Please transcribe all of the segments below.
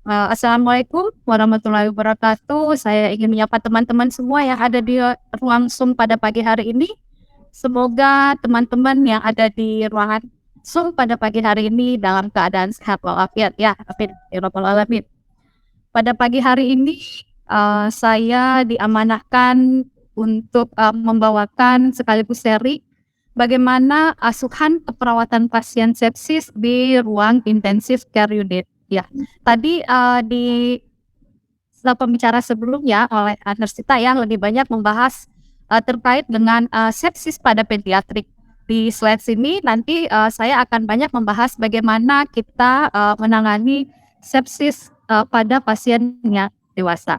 Assalamualaikum warahmatullahi wabarakatuh. Saya ingin menyapa teman-teman semua yang ada di ruang Zoom pada pagi hari ini. Semoga teman-teman yang ada di ruangan Zoom pada pagi hari ini dalam keadaan sehat walafiat ya. Amin. Ya Rabbal Alamin. Pada pagi hari ini saya diamanahkan untuk membawakan sekaligus seri bagaimana asuhan keperawatan pasien sepsis di ruang intensive care unit. Ya, tadi di pembicara sebelumnya oleh Nursita ya lebih banyak membahas terkait dengan sepsis pada pediatrik. Di slide sini nanti saya akan banyak membahas bagaimana kita menangani sepsis pada pasien yang dewasa.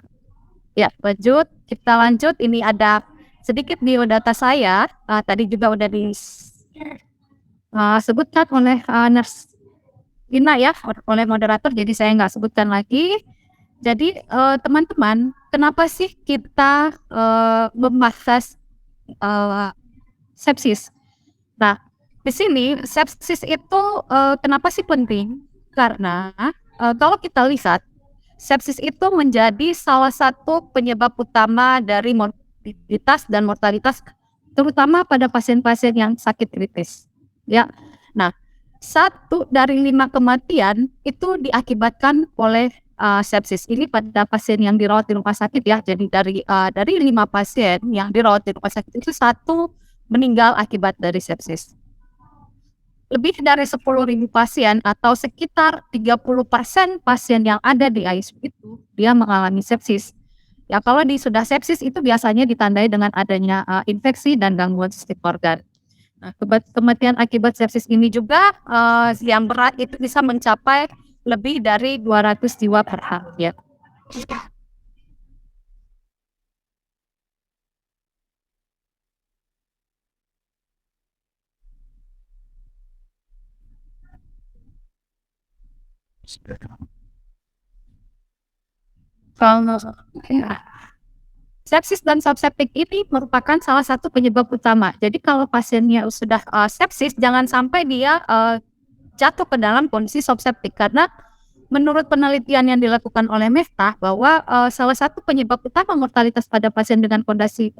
Ya, lanjut. Kita lanjut. Ini ada sedikit biodata saya. Tadi juga udah disebutkan oleh Nurse Ina ya, oleh moderator, jadi saya nggak sebutkan lagi. Jadi teman-teman, kenapa sih kita membahas sepsis? Nah, di sini sepsis itu kenapa sih penting? Karena kalau kita lihat, sepsis itu menjadi salah satu penyebab utama dari morbiditas dan mortalitas, terutama pada pasien-pasien yang sakit kritis. Ya, nah 1 dari 5 kematian itu diakibatkan oleh sepsis. Ini pada pasien yang dirawat di rumah sakit ya. Jadi dari 5 pasien yang dirawat di rumah sakit itu 1 meninggal akibat dari sepsis. Lebih dari 10.000 pasien atau sekitar 30% pasien yang ada di ICU itu dia mengalami sepsis. Ya kalau sudah sepsis itu biasanya ditandai dengan adanya infeksi dan gangguan sistem organ. Nah, kematian akibat sepsis ini juga yang berat itu bisa mencapai lebih dari 200 jiwa per hari. Ya. Kalau ya, sepsis dan subseptik ini merupakan salah satu penyebab utama. Jadi kalau pasiennya sudah sepsis, jangan sampai dia jatuh ke dalam kondisi subseptik karena menurut penelitian yang dilakukan oleh Meftah bahwa salah satu penyebab utama mortalitas pada pasien dengan kondisi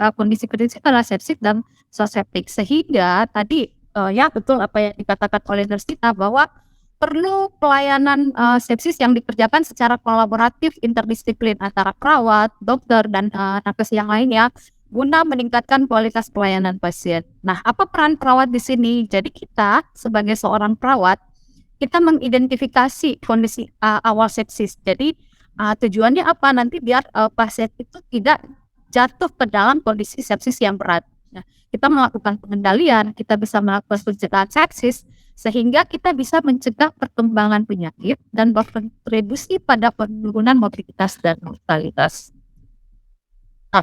kritis adalah sepsis dan subseptik. Sehingga tadi ya betul apa yang dikatakan oleh Nursita bahwa perlu pelayanan sepsis yang dikerjakan secara kolaboratif interdisiplin antara perawat, dokter, dan nakes yang lainnya guna meningkatkan kualitas pelayanan pasien. Nah, apa peran perawat di sini? Jadi kita sebagai seorang perawat kita mengidentifikasi kondisi awal sepsis. Jadi tujuannya apa? Nanti biar pasien itu tidak jatuh ke dalam kondisi sepsis yang berat. Nah, kita melakukan pengendalian, kita bisa melakukan pencegahan sepsis sehingga kita bisa mencegah perkembangan penyakit dan berkontribusi pada penurunan mobilitas dan mortalitas. Nah,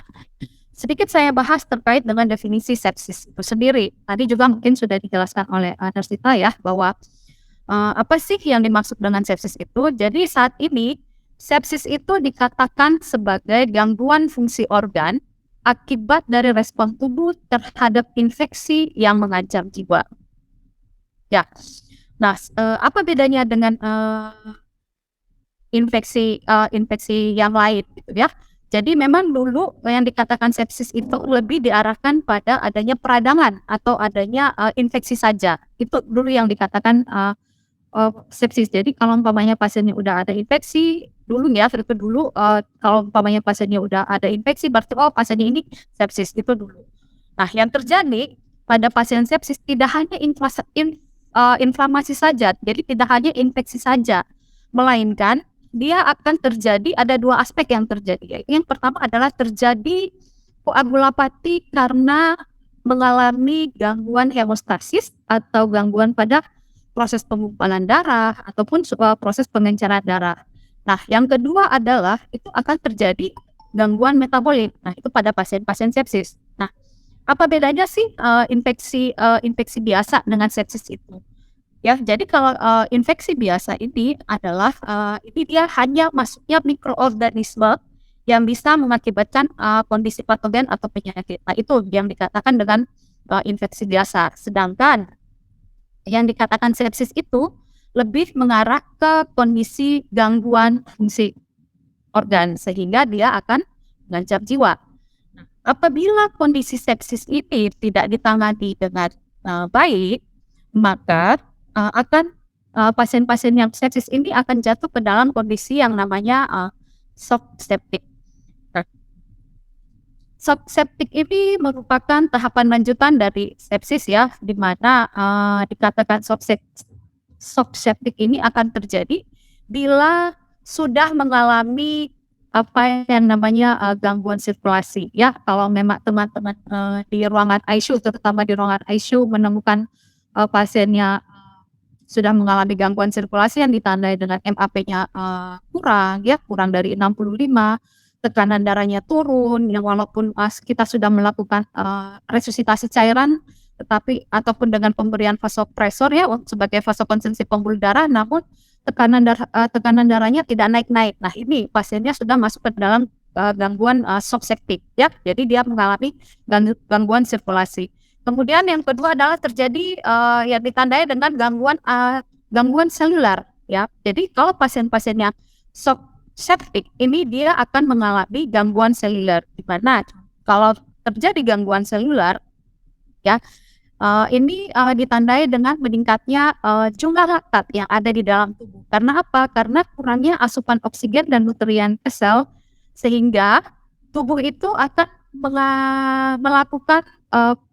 sedikit saya bahas terkait dengan definisi sepsis itu sendiri. Tadi juga mungkin sudah dijelaskan oleh Nursita ya bahwa apa sih yang dimaksud dengan sepsis itu? Jadi saat ini sepsis itu dikatakan sebagai gangguan fungsi organ akibat dari respon tubuh terhadap infeksi yang mengancam jiwa. Ya, nah apa bedanya dengan infeksi yang lain gitu ya? Jadi memang dulu yang dikatakan sepsis itu lebih diarahkan pada adanya peradangan atau adanya infeksi saja. Itu dulu yang dikatakan sepsis. Jadi kalau umpamanya pasiennya udah ada infeksi dulu ya, itu dulu kalau umpamanya pasiennya udah ada infeksi berarti pasiennya ini sepsis itu dulu. Nah, yang terjadi pada pasien sepsis tidak hanya inflamasi saja, jadi tidak hanya infeksi saja, melainkan dia akan terjadi ada 2 aspek yang terjadi. Yang pertama adalah terjadi koagulopati karena mengalami gangguan hemostasis atau gangguan pada proses pengumpulan darah ataupun proses pengenceran darah. Nah, yang kedua adalah itu akan terjadi gangguan metabolik. Nah, itu pada pasien-pasien sepsis. Nah, apa bedanya sih infeksi biasa dengan sepsis itu? Ya, jadi kalau infeksi biasa ini adalah ini dia hanya masuknya mikroorganisme yang bisa mengakibatkan kondisi patogen atau penyakit. Nah, itu yang dikatakan dengan infeksi biasa. Sedangkan yang dikatakan sepsis itu lebih mengarah ke kondisi gangguan fungsi organ sehingga dia akan mengancam jiwa. Nah, apabila kondisi sepsis ini tidak ditangani dengan baik, maka akan pasien-pasien yang sepsis ini akan jatuh ke dalam kondisi yang namanya shock septic. Nah, shock septic ini merupakan tahapan lanjutan dari sepsis ya, di mana dikatakan shock septic ini akan terjadi bila sudah mengalami apa yang namanya gangguan sirkulasi ya. Kalau memang teman-teman di ruangan ICU, terutama di ruangan ICU menemukan pasiennya sudah mengalami gangguan sirkulasi yang ditandai dengan MAP-nya kurang ya, kurang dari 65, tekanan darahnya turun, yang walaupun kita sudah melakukan resusitasi cairan, tetapi ataupun dengan pemberian vasopresor ya sebagai vasokonstriksi pembuluh darah, namun tekanan darahnya tidak naik-naik. Nah, ini pasiennya sudah masuk ke dalam gangguan shock septic ya. Jadi dia mengalami gangguan sirkulasi. Kemudian yang kedua adalah terjadi yang ditandai dengan gangguan seluler ya. Jadi kalau pasien-pasien yang shock septic ini dia akan mengalami gangguan seluler, di mana kalau terjadi gangguan seluler ya, ini ditandai dengan meningkatnya jumlah laktat yang ada di dalam tubuh. Karena apa? Karena kurangnya asupan oksigen dan nutrien ke sel, sehingga tubuh itu akan melakukan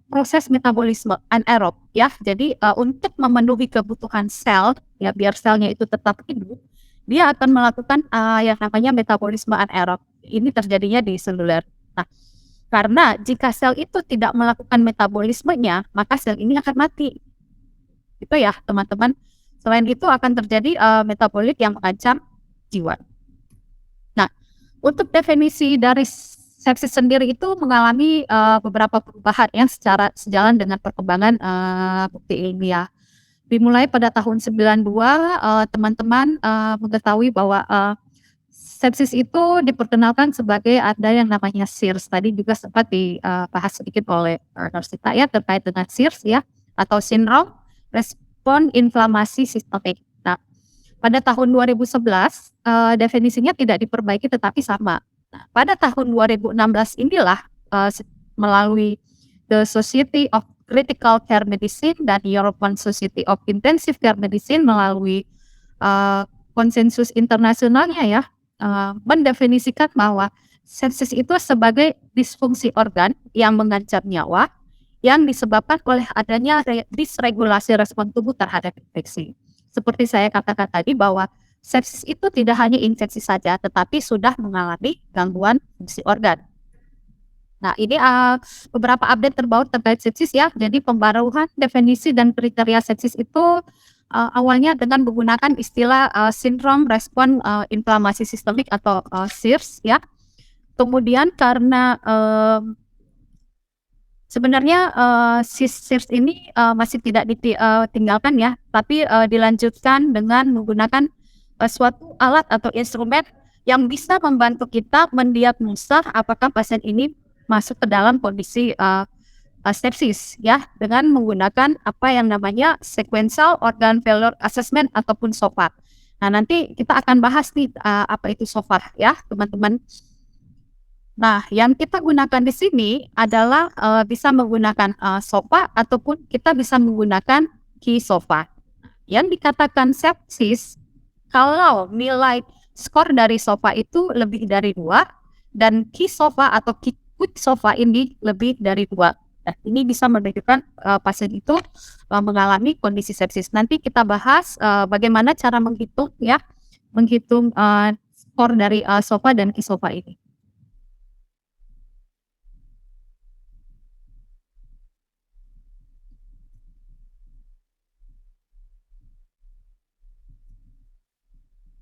proses metabolisme anaerob ya. Jadi untuk memenuhi kebutuhan sel ya, biar selnya itu tetap hidup, dia akan melakukan yang namanya metabolisme anaerob. Ini terjadinya di seluler. Nah, karena jika sel itu tidak melakukan metabolismenya, maka sel ini akan mati. Itu ya, teman-teman. Selain itu akan terjadi metabolit yang mengancam jiwa. Nah, untuk definisi dari sepsis sendiri itu mengalami beberapa perubahan yang secara sejalan dengan perkembangan bukti ilmiah. Dimulai pada tahun 92, teman-teman mengetahui bahwa sepsis itu diperkenalkan sebagai ada yang namanya SIRS. Tadi juga sempat dibahas sedikit oleh Norsita ya terkait dengan SIRS ya, atau sindrom respon inflamasi sistemik. Nah, pada tahun 2011 definisinya tidak diperbaiki tetapi sama. Nah, pada tahun 2016 inilah melalui The Society of Critical Care Medicine dan European Society of Intensive Care Medicine melalui konsensus internasionalnya ya, mendefinisikan bahwa sepsis itu sebagai disfungsi organ yang mengancam nyawa yang disebabkan oleh adanya disregulasi respon tubuh terhadap infeksi. Seperti saya katakan tadi bahwa sepsis itu tidak hanya infeksi saja, tetapi sudah mengalami gangguan fungsi organ. Nah, ini beberapa update terbaru terkait sepsis ya. Jadi pembaruan definisi dan kriteria sepsis itu awalnya dengan menggunakan istilah sindrom respon inflamasi sistemik atau SIRS ya. Kemudian karena sebenarnya SIRS ini masih tidak ditinggalkan ya, tapi dilanjutkan dengan menggunakan suatu alat atau instrumen yang bisa membantu kita mendiagnosa apakah pasien ini masuk ke dalam kondisi sepsis ya, dengan menggunakan apa yang namanya sequential organ failure assessment ataupun SOFA. Nah, nanti kita akan bahas nih apa itu SOFA ya, teman-teman. Nah, yang kita gunakan di sini adalah bisa menggunakan SOFA ataupun kita bisa menggunakan key SOFA. Yang dikatakan sepsis kalau nilai skor dari SOFA itu lebih dari 2 dan key SOFA atau quick SOFA ini lebih dari 2. Nah, ini bisa menunjukkan pasien itu mengalami kondisi sepsis. Nanti kita bahas bagaimana cara menghitung ya, menghitung skor dari SOFA dan key SOFA ini.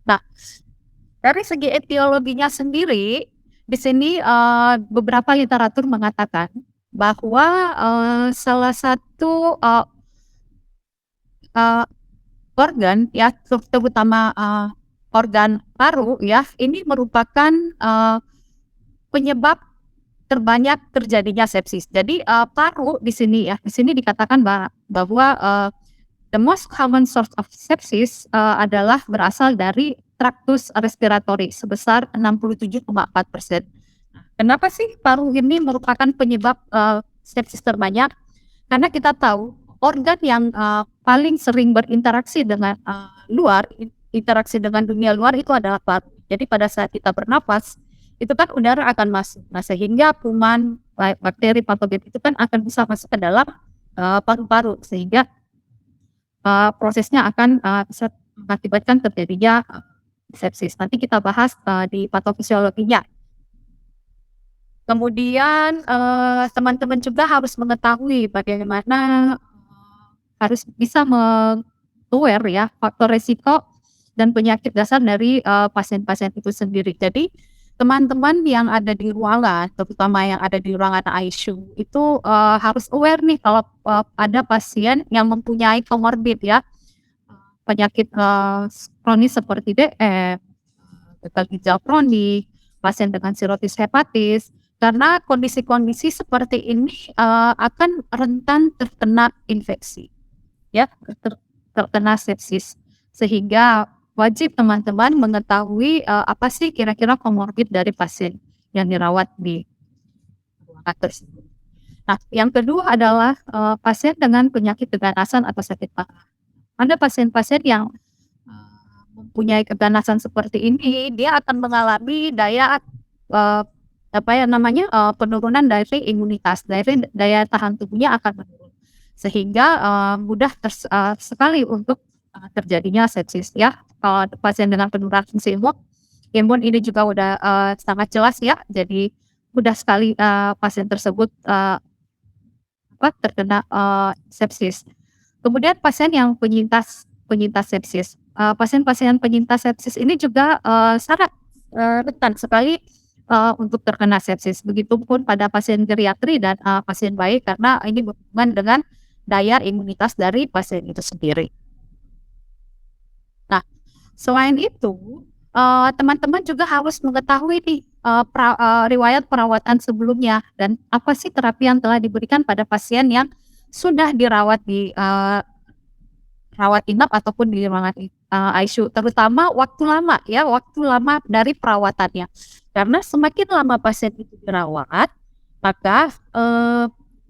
Nah, dari segi etiologinya sendiri, di sini beberapa literatur mengatakan bahwa salah satu organ ya, terutama organ paru ya, ini merupakan penyebab terbanyak terjadinya sepsis. Jadi paru di sini ya, di sini dikatakan bahwa The most common source of sepsis adalah berasal dari traktus respiratory sebesar 67,4%. Kenapa sih paru ini merupakan penyebab sepsis terbanyak? Karena kita tahu organ yang paling sering berinteraksi dengan interaksi dengan dunia luar itu adalah paru. Jadi pada saat kita bernapas, itu kan udara akan masuk. Nah, sehingga kuman, bakteri, patogen itu kan akan bisa masuk ke dalam paru-paru, sehingga prosesnya akan bisa mengakibatkan terjadinya sepsis. Nanti kita bahas di patofisiologinya. Kemudian teman-teman juga harus mengetahui bagaimana harus bisa aware ya faktor resiko dan penyakit dasar dari pasien-pasien itu sendiri. Jadi teman-teman yang ada di ruangan, terutama yang ada di ruangan ICU itu harus aware nih kalau ada pasien yang mempunyai komorbid ya, penyakit kronis seperti DM, gagal ginjal kronik, pasien dengan sirotis hepatis. Karena kondisi-kondisi seperti ini akan rentan terkena infeksi, ya, terkena sepsis. Sehingga wajib teman-teman mengetahui apa sih kira-kira komorbid dari pasien yang dirawat di ruangan tersebut. Nah, yang kedua adalah pasien dengan penyakit keganasan atau sakit parah. Ada pasien-pasien yang mempunyai keganasan seperti ini, dia akan mengalami penurunan dari imunitas, dari daya tahan tubuhnya akan menurun, sehingga mudah sekali untuk terjadinya sepsis ya. Kalau pasien dengan penurunan fungsi imun ini juga udah sangat jelas ya, jadi mudah sekali pasien tersebut terkena sepsis. Kemudian pasien yang penyintas sepsis, pasien-pasien penyintas sepsis ini juga sangat rentan sekali untuk terkena sepsis. Begitupun pada pasien geriatri dan pasien bayi, karena ini berhubungan dengan daya imunitas dari pasien itu sendiri. Nah, selain itu teman-teman juga harus mengetahui nih riwayat perawatan sebelumnya dan apa sih terapi yang telah diberikan pada pasien yang sudah dirawat di rawat inap ataupun di ruangan ICU, terutama waktu lama dari perawatannya. Karena semakin lama pasien itu dirawat, maka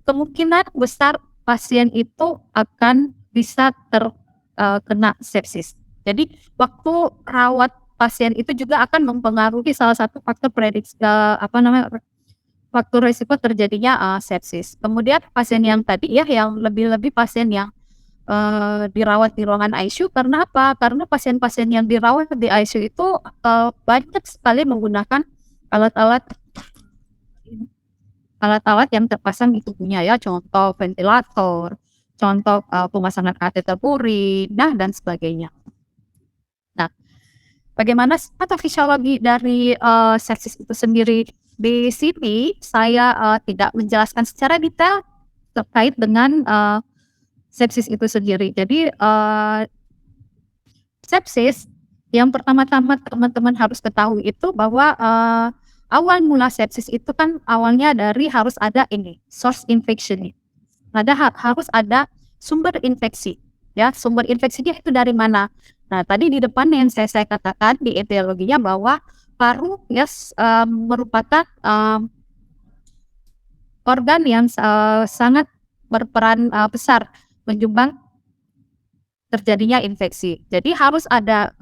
kemungkinan besar pasien itu akan bisa terkena sepsis. Jadi waktu rawat pasien itu juga akan mempengaruhi salah satu faktor prediksi faktor risiko terjadinya sepsis. Kemudian pasien yang tadi ya, yang lebih-lebih pasien yang dirawat di ruangan ICU, karena apa? Karena pasien-pasien yang dirawat di ICU itu banyak sekali menggunakan alat-alat yang terpasang di tubuhnya ya, contoh ventilator, contoh pemasangan kateter urin, dan sebagainya. Nah, bagaimana patofisiologi dari sepsis itu sendiri? Di sini saya tidak menjelaskan secara detail terkait dengan sepsis itu sendiri. Jadi sepsis yang pertama-tama teman-teman harus ketahui itu bahwa awal mula sepsis itu kan awalnya dari harus ada source infection. Harus ada sumber infeksi. Ya, sumber infeksinya itu dari mana? Nah, tadi di depan yang saya katakan di etiologinya bahwa paru merupakan organ yang sangat berperan besar menyumbang terjadinya infeksi. Jadi harus ada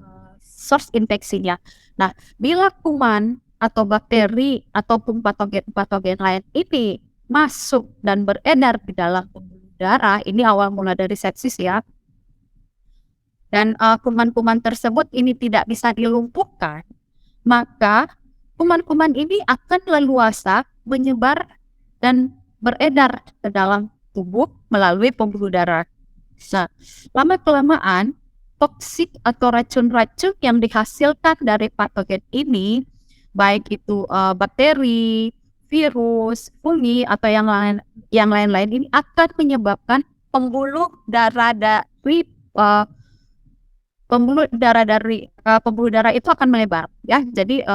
source infeksinya. Nah, bila kuman atau bakteri ataupun patogen lain ini masuk dan beredar di dalam pembuluh darah, ini awal mula dari sepsis ya. Dan kuman-kuman tersebut ini tidak bisa dilumpuhkan, maka kuman-kuman ini akan leluasa menyebar dan beredar ke dalam tubuh melalui pembuluh darah. Nah, lama-kelamaan toksik atau racun-racun yang dihasilkan dari patogen ini, baik itu bakteri, virus, fungi atau yang lain-lain ini akan menyebabkan pembuluh darah itu akan melebar ya. Jadi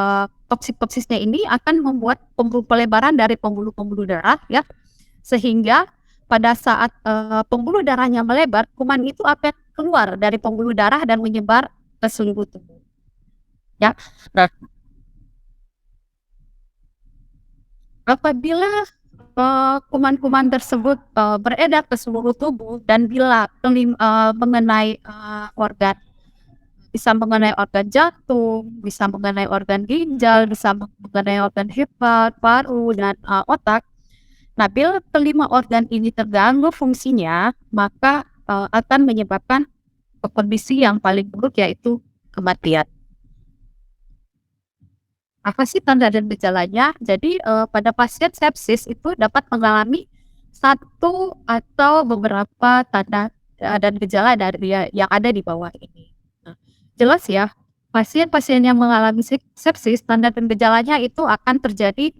toksisnya ini akan membuat pelebaran dari pembuluh darah ya, sehingga pada saat pembuluh darahnya melebar, kuman itu akan keluar dari pembuluh darah dan menyebar ke seluruh tubuh. Ya, nah, apabila kuman-kuman tersebut beredar ke seluruh tubuh dan bila mengenai organ, bisa mengenai organ jantung, bisa mengenai organ ginjal, bisa mengenai organ hepat, paru, dan otak. Nah, bila kelima organ ini terganggu fungsinya, maka akan menyebabkan kondisi yang paling buruk, yaitu kematian. Apa sih tanda dan gejalanya? Jadi pada pasien sepsis itu dapat mengalami satu atau beberapa tanda dan gejala dari yang ada di bawah ini. Nah, jelas ya, pasien-pasien yang mengalami sepsis, tanda dan gejalanya itu akan terjadi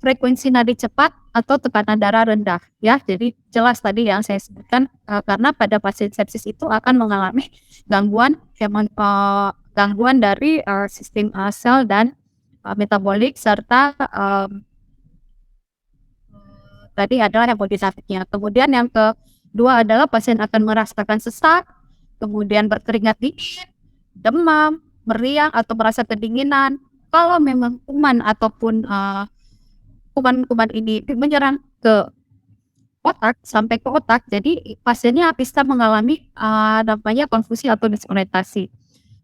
frekuensi nadi cepat atau tekanan darah rendah, ya. Jadi jelas tadi yang saya sebutkan, karena pada pasien sepsis itu akan mengalami gangguan dari sistem sel dan metabolik, serta tadi adalah hemodinamiknya. Kemudian yang kedua adalah pasien akan merasakan sesak, kemudian berkeringat dingin, demam, meriang atau merasa kedinginan. Kalau memang kuman ataupun kuman-kuman ini menyerang ke otak, sampai ke otak, jadi pasiennya bisa mengalami namanya konfusi atau disorientasi.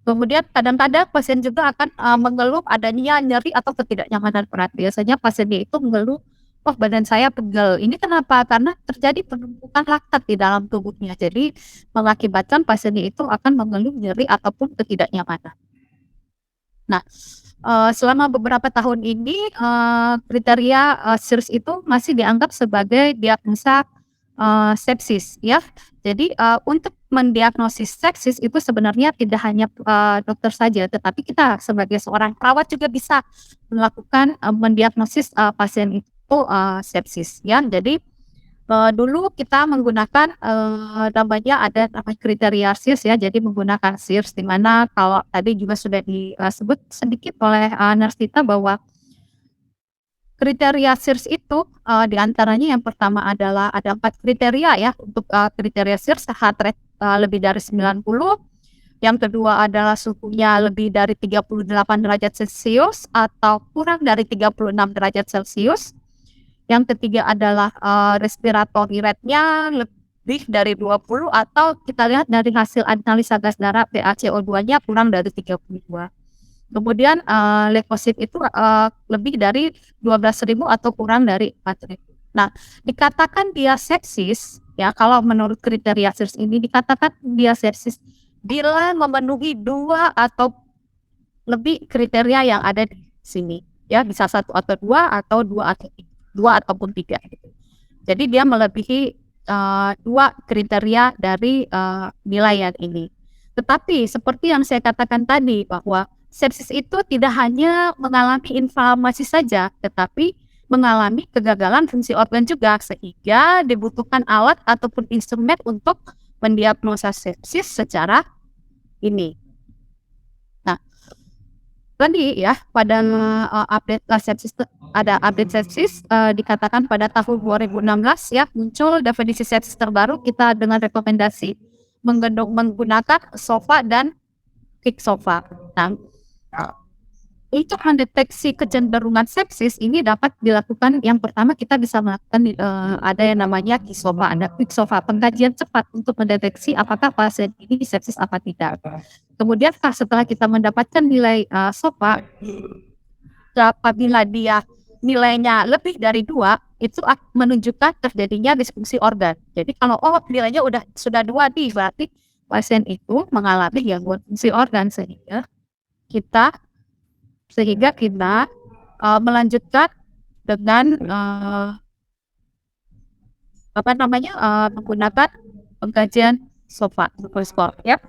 Kemudian kadang-kadang pasien juga akan mengeluh adanya nyeri atau ketidaknyamanan berat. Biasanya pasiennya itu mengeluh, "Oh, badan saya pegel." Ini kenapa? Karena terjadi penumpukan laktat di dalam tubuhnya. Jadi mengakibatkan pasiennya itu akan mengeluh nyeri ataupun ketidaknyamanan. Nah, selama beberapa tahun ini, kriteria SIRS itu masih dianggap sebagai diagnosa sepsis, ya. Jadi untuk mendiagnosis sepsis itu sebenarnya tidak hanya dokter saja, tetapi kita sebagai seorang perawat juga bisa melakukan mendiagnosis pasien itu sepsis, ya. Jadi dulu kita menggunakan namanya kriteria SIRS, ya. Jadi menggunakan SIRS, di mana kalau tadi juga sudah disebut sedikit oleh nurse kita bahwa kriteria SIRS itu di antaranya yang pertama adalah ada 4 kriteria, ya, untuk kriteria SIRS: heart rate lebih dari 90, yang kedua adalah suhunya lebih dari 38 derajat Celcius atau kurang dari 36 derajat Celcius. Yang ketiga adalah respiratory rate-nya lebih dari 20, atau kita lihat dari hasil analisa gas darah PaCO2-nya kurang dari 32. Kemudian leukosit itu lebih dari 12.000 atau kurang dari 4.000. Nah, dikatakan dia sepsis, ya, kalau menurut kriteria SIRS ini dikatakan dia sepsis bila memenuhi 2 atau lebih kriteria yang ada di sini, ya, bisa 1 atau 2 atau 2 atau 2 ataupun 3 gitu. Jadi dia melebihi 2 kriteria dari nilai yang ini. Tetapi seperti yang saya katakan tadi bahwa sepsis itu tidak hanya mengalami inflamasi saja, tetapi mengalami kegagalan fungsi organ juga, sehingga dibutuhkan alat ataupun instrumen untuk mendiagnosa sepsis secara ini. Nah, tadi ya pada update sepsis ada update sepsis dikatakan pada tahun 2016, ya, muncul definisi sepsis terbaru kita dengan rekomendasi menggunakan SOFA dan KICSOFA. Nah, untuk mendeteksi kecenderungan sepsis ini dapat dilakukan, yang pertama kita bisa melakukan ada yang namanya KICSOFA, ada KICSOFA, pengkajian cepat untuk mendeteksi apakah pasien ini sepsis apa tidak. Kemudian setelah kita mendapatkan nilai SOFA, apabila dia nilainya lebih dari 2, itu menunjukkan terjadinya disfungsi organ. Jadi kalau nilainya sudah 2 nih, berarti pasien itu mengalami gangguan fungsi organ, sehingga kita melanjutkan dengan menggunakan pengkajian SOFA, skor, ya.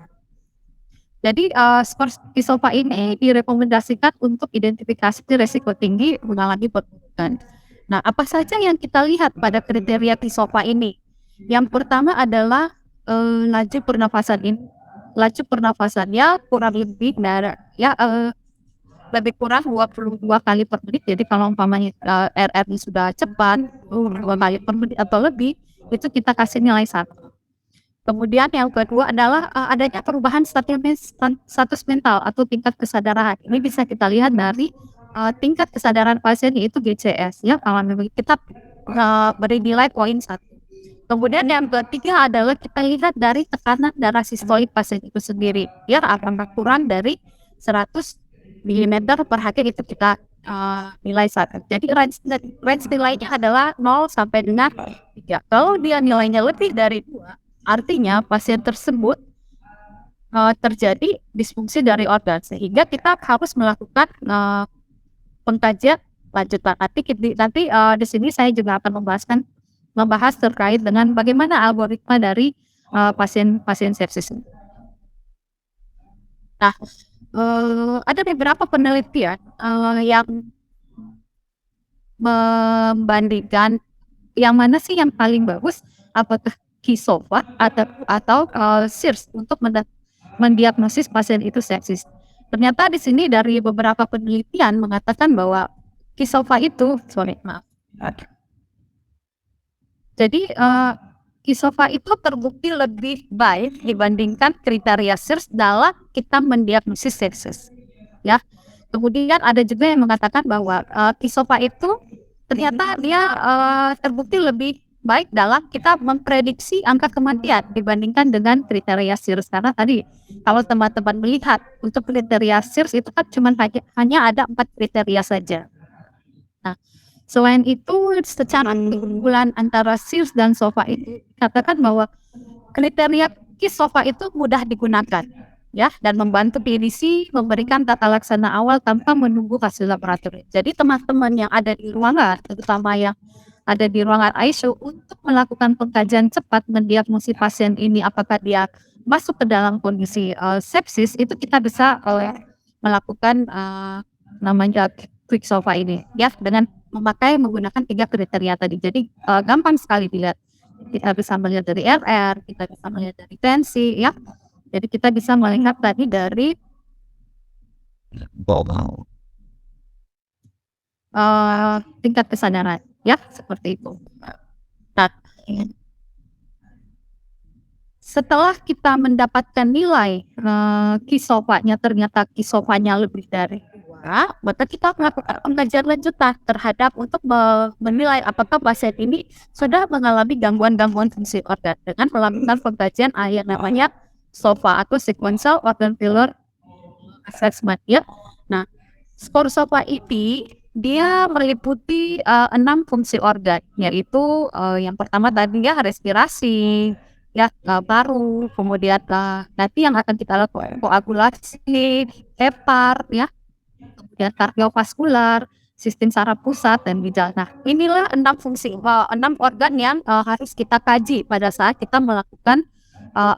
Jadi skor SOFA ini direkomendasikan untuk identifikasi risiko tinggi mengalami perburukan. Nah, apa saja yang kita lihat pada kriteria SOFA ini? Yang pertama adalah laju pernafasannya kurang lebih lebih kurang 22 kali per menit. Jadi kalau umpamanya RR-nya sudah cepat 2 kali per menit atau lebih, itu kita kasih nilai 1. Kemudian yang kedua adalah adanya perubahan status mental atau tingkat kesadaran. Ini bisa kita lihat dari tingkat kesadaran pasien yaitu GCS ya. Kalau memang kita beri nilai poin 1. Kemudian yang ketiga adalah kita lihat dari tekanan darah sistolik pasien itu sendiri. Ya, apakah kurang dari 100 mm per Hg itu kita nilai 1. Jadi range nilainya adalah 0 sampai dengan 3. Kalau dia nilainya lebih dari 2, artinya pasien tersebut terjadi disfungsi dari organ, sehingga kita harus melakukan pengkajian lanjutan. Nanti di sini saya juga akan membahas terkait dengan bagaimana algoritma dari pasien sepsis. Nah, ada beberapa penelitian yang membandingkan yang mana sih yang paling bagus, apakah Kisofa atau SIRS untuk mendiagnosis pasien itu sepsis. Ternyata di sini dari beberapa penelitian mengatakan bahwa Kisofa itu, jadi Kisofa itu terbukti lebih baik dibandingkan kriteria SIRS dalam kita mendiagnosis sepsis. Ya, kemudian ada juga yang mengatakan bahwa Kisofa itu ternyata dia terbukti lebih baik dalam kita memprediksi angka kematian dibandingkan dengan kriteria SIRS. Karena tadi kalau teman-teman melihat untuk kriteria SIRS itu kan cuma hanya ada 4 kriteria saja. Nah, selain itu secara keunggulan antara SIRS dan SOFA itu katakan bahwa kriteria Kisofa itu mudah digunakan ya, dan membantu klinisi memberikan tata laksana awal tanpa menunggu hasil laboratorium. Jadi teman-teman yang ada di ruangan, terutama yang ada di ruangan ICU, untuk melakukan pengkajian cepat mendiagnosis pasien ini apakah dia masuk ke dalam kondisi sepsis, itu kita bisa melakukan namanya quick SOFA ini ya, dengan menggunakan 3 kriteria tadi. Jadi gampang sekali dilihat. Kita bisa melihat dari RR, kita bisa melihat dari tensi ya. Jadi kita bisa melihat tadi dari tingkat kesadaran ya, seperti itu. Nah, setelah kita mendapatkan nilai Kisofa-nya ternyata Kisofa-nya lebih dari 2, maka kita melakukan pengkajian lanjutan terhadap untuk menilai apakah pasien ini sudah mengalami gangguan-gangguan fungsi organ dengan melakukan pengkajian yang namanya SOFA atau Sequential Organ Failure Assessment ya. Nah, skor SOFA ini dia meliputi 6 fungsi organ, yaitu yang pertama tadi ya respirasi ya, paru, kemudian nanti yang akan kita lakukan koagulasi, hepar ya, kemudian kardiovaskular, sistem saraf pusat dan ginjal. Nah, inilah 6 fungsi 6 organ yang harus kita kaji pada saat kita melakukan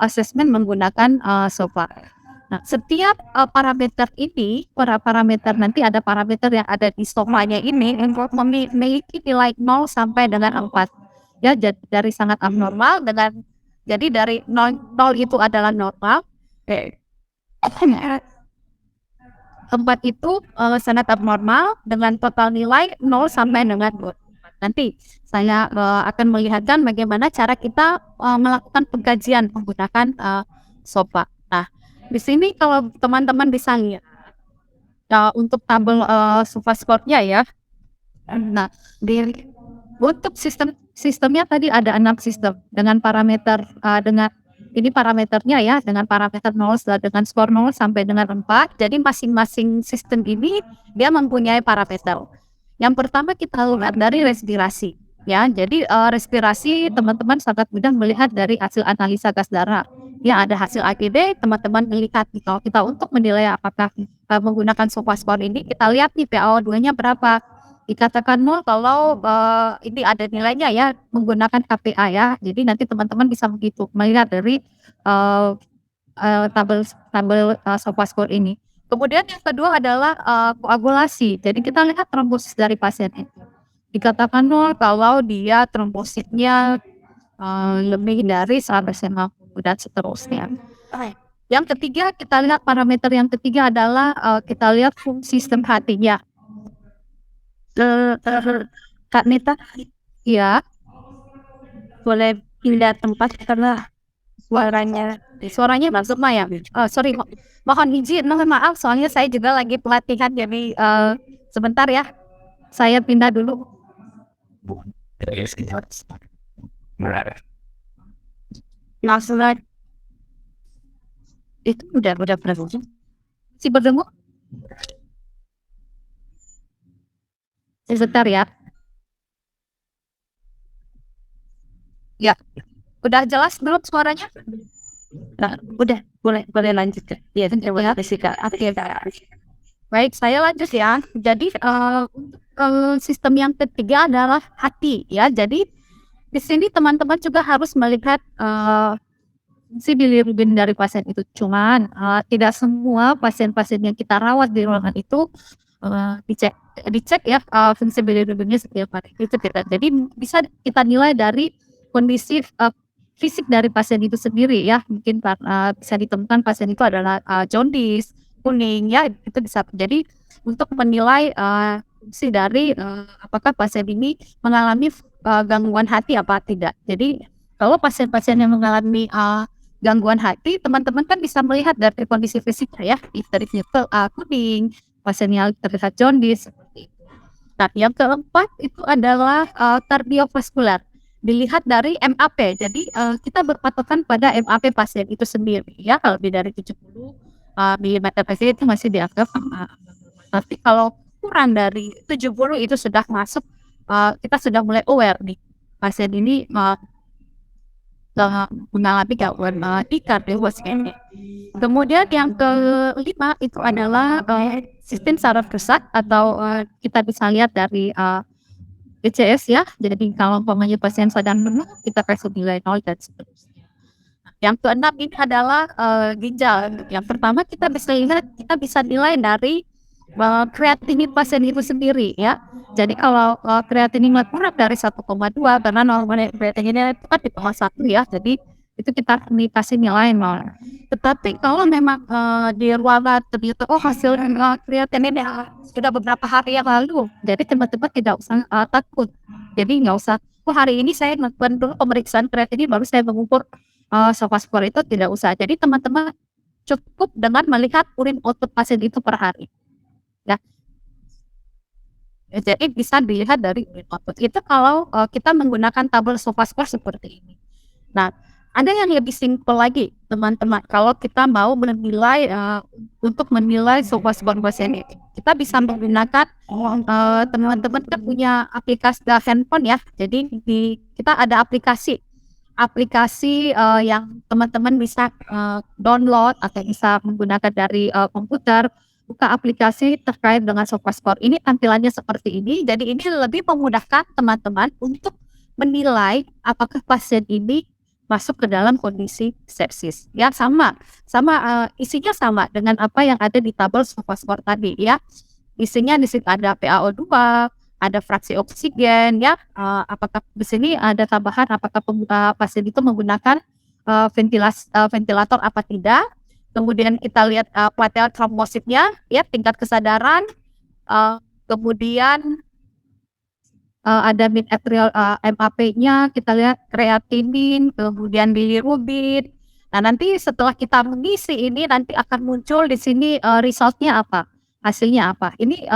asesmen menggunakan SOFA. Nah, setiap parameter ini, parameter nanti ada parameter yang ada di SOFA-nya ini yang memiliki nilai 0 sampai dengan 4. Ya, dari sangat abnormal jadi dari 0 itu adalah normal. 4 itu sangat abnormal dengan total nilai 0 sampai dengan 2. Nanti saya akan melihatkan bagaimana cara kita melakukan pengkajian menggunakan SOFA. Nah, di sini kalau teman-teman bisa lihat untuk tabel SOFA score-nya ya. Nah, untuk sistemnya tadi ada 6 sistem dengan parameter dengan ini parameternya ya, dengan parameter 0 dengan skor 0 sampai dengan 4. Jadi masing-masing sistem ini dia mempunyai parameter. Yang pertama kita lihat dari respirasi ya. Jadi respirasi teman-teman sangat mudah melihat dari hasil analisa gas darah. Ya, ada hasil AGD, teman-teman melihat kalau kita untuk menilai apakah menggunakan SOFA score ini, kita lihat nih PaO2-nya berapa. Dikatakan 0 kalau ini ada nilainya ya menggunakan KPA ya. Jadi nanti teman-teman bisa begitu melihat dari tabel SOFA score ini. Kemudian yang kedua adalah koagulasi. Jadi kita lihat trombosis dari pasien itu. Dikatakan 0 kalau dia trombositnya lebih dari 150 dan seterusnya. Yang ketiga kita lihat parameter yang ketiga adalah kita lihat fungsi sistem hatinya. Kak Nita, ya. boleh pindah tempat karena suaranya masuk ya. Sorry, mohon izin, mohon maaf, soalnya saya juga lagi pelatihan, jadi sebentar ya, saya pindah dulu. Langsung aja. Itu udah berfungsi. Si berdengu. Sebentar ya. Ya, udah jelas belum suaranya? Nah, udah boleh lanjut ya. Iya, terima kasih Kak. Baik, saya lanjut ya. Jadi sistem yang ketiga adalah hati ya. Jadi di sini teman-teman juga harus melihat fungsi bilirubin dari pasien itu. Cuman tidak semua pasien-pasien yang kita rawat di ruangan itu dicek ya fungsi bilirubinnya setiap hari. Itu kita. Jadi bisa kita nilai dari kondisi fisik dari pasien itu sendiri ya. Mungkin bisa ditemukan pasien itu adalah jaundice, kuning ya, itu bisa. Jadi untuk menilai fungsi dari apakah pasien ini mengalami gangguan hati apa tidak. Jadi kalau pasien-pasien yang mengalami gangguan hati, teman-teman kan bisa melihat dari kondisi fisiknya ya, dari nipple kuning, pasien yang terlihat jaundice seperti itu. Nah, yang keempat itu adalah kardiovaskular. Dilihat dari MAP. Jadi kita berpatokan pada MAP pasien itu sendiri ya. Kalau lebih dari 70 mm pasien itu masih dianggap tapi kalau kurang dari 70 itu sudah masuk, kita sudah mulai aware nih pasien ini mengalami gangguan di kardiovaskular. Kemudian yang kelima itu adalah sistem saraf pusat atau kita bisa lihat dari BCS ya. Jadi kalau umpamanya pasien sedang menurun, kita kasih nilai 0 dan seterusnya. Yang keenam ini adalah ginjal. Yang pertama kita bisa lihat, kita bisa nilai dari kreatinin pasien itu sendiri ya. Jadi kalau kreatininnya kurang dari 1,2, karena normalnya kreatininnya itu kan di bawah 1 ya. Jadi itu kita kasih nilai 0. Tetapi kalau memang di ruangan ternyata hasil kreatininnya sudah beberapa hari yang lalu, jadi teman-teman tidak usah takut. Jadi nggak usah, hari ini saya melakukan dulu pemeriksaan kreatinin baru saya mengukur SofaScore, itu tidak usah. Jadi teman-teman cukup dengan melihat urin output pasien itu per hari. Ya. Jadi bisa dilihat dari urin output. Itu kalau kita menggunakan tabel SofaScore seperti ini. Nah, ada yang lebih simpel lagi, teman-teman. Kalau kita mau menilai untuk menilai SofaScore pasien ini, kita bisa menggunakan teman-teman kan punya aplikasi handphone ya. Jadi kita ada aplikasi yang teman-teman bisa download atau bisa menggunakan dari komputer. Buka aplikasi terkait dengan SofaScore. Ini tampilannya seperti ini. Jadi ini lebih memudahkan teman-teman untuk menilai apakah pasien ini masuk ke dalam kondisi sepsis. Ya sama isinya sama dengan apa yang ada di tabel SofaScore tadi ya. Isinya di situ ada PaO2, ada fraksi oksigen ya, apakah di sini ada tambahan apakah pasien itu menggunakan ventilator apa tidak. Kemudian kita lihat platelet trombositnya ya, tingkat kesadaran, kemudian ada min arterial MAP-nya, kita lihat kreatinin, kemudian bilirubin. Nah, nanti setelah kita mengisi ini nanti akan muncul di sini result-nya apa, hasilnya apa. Ini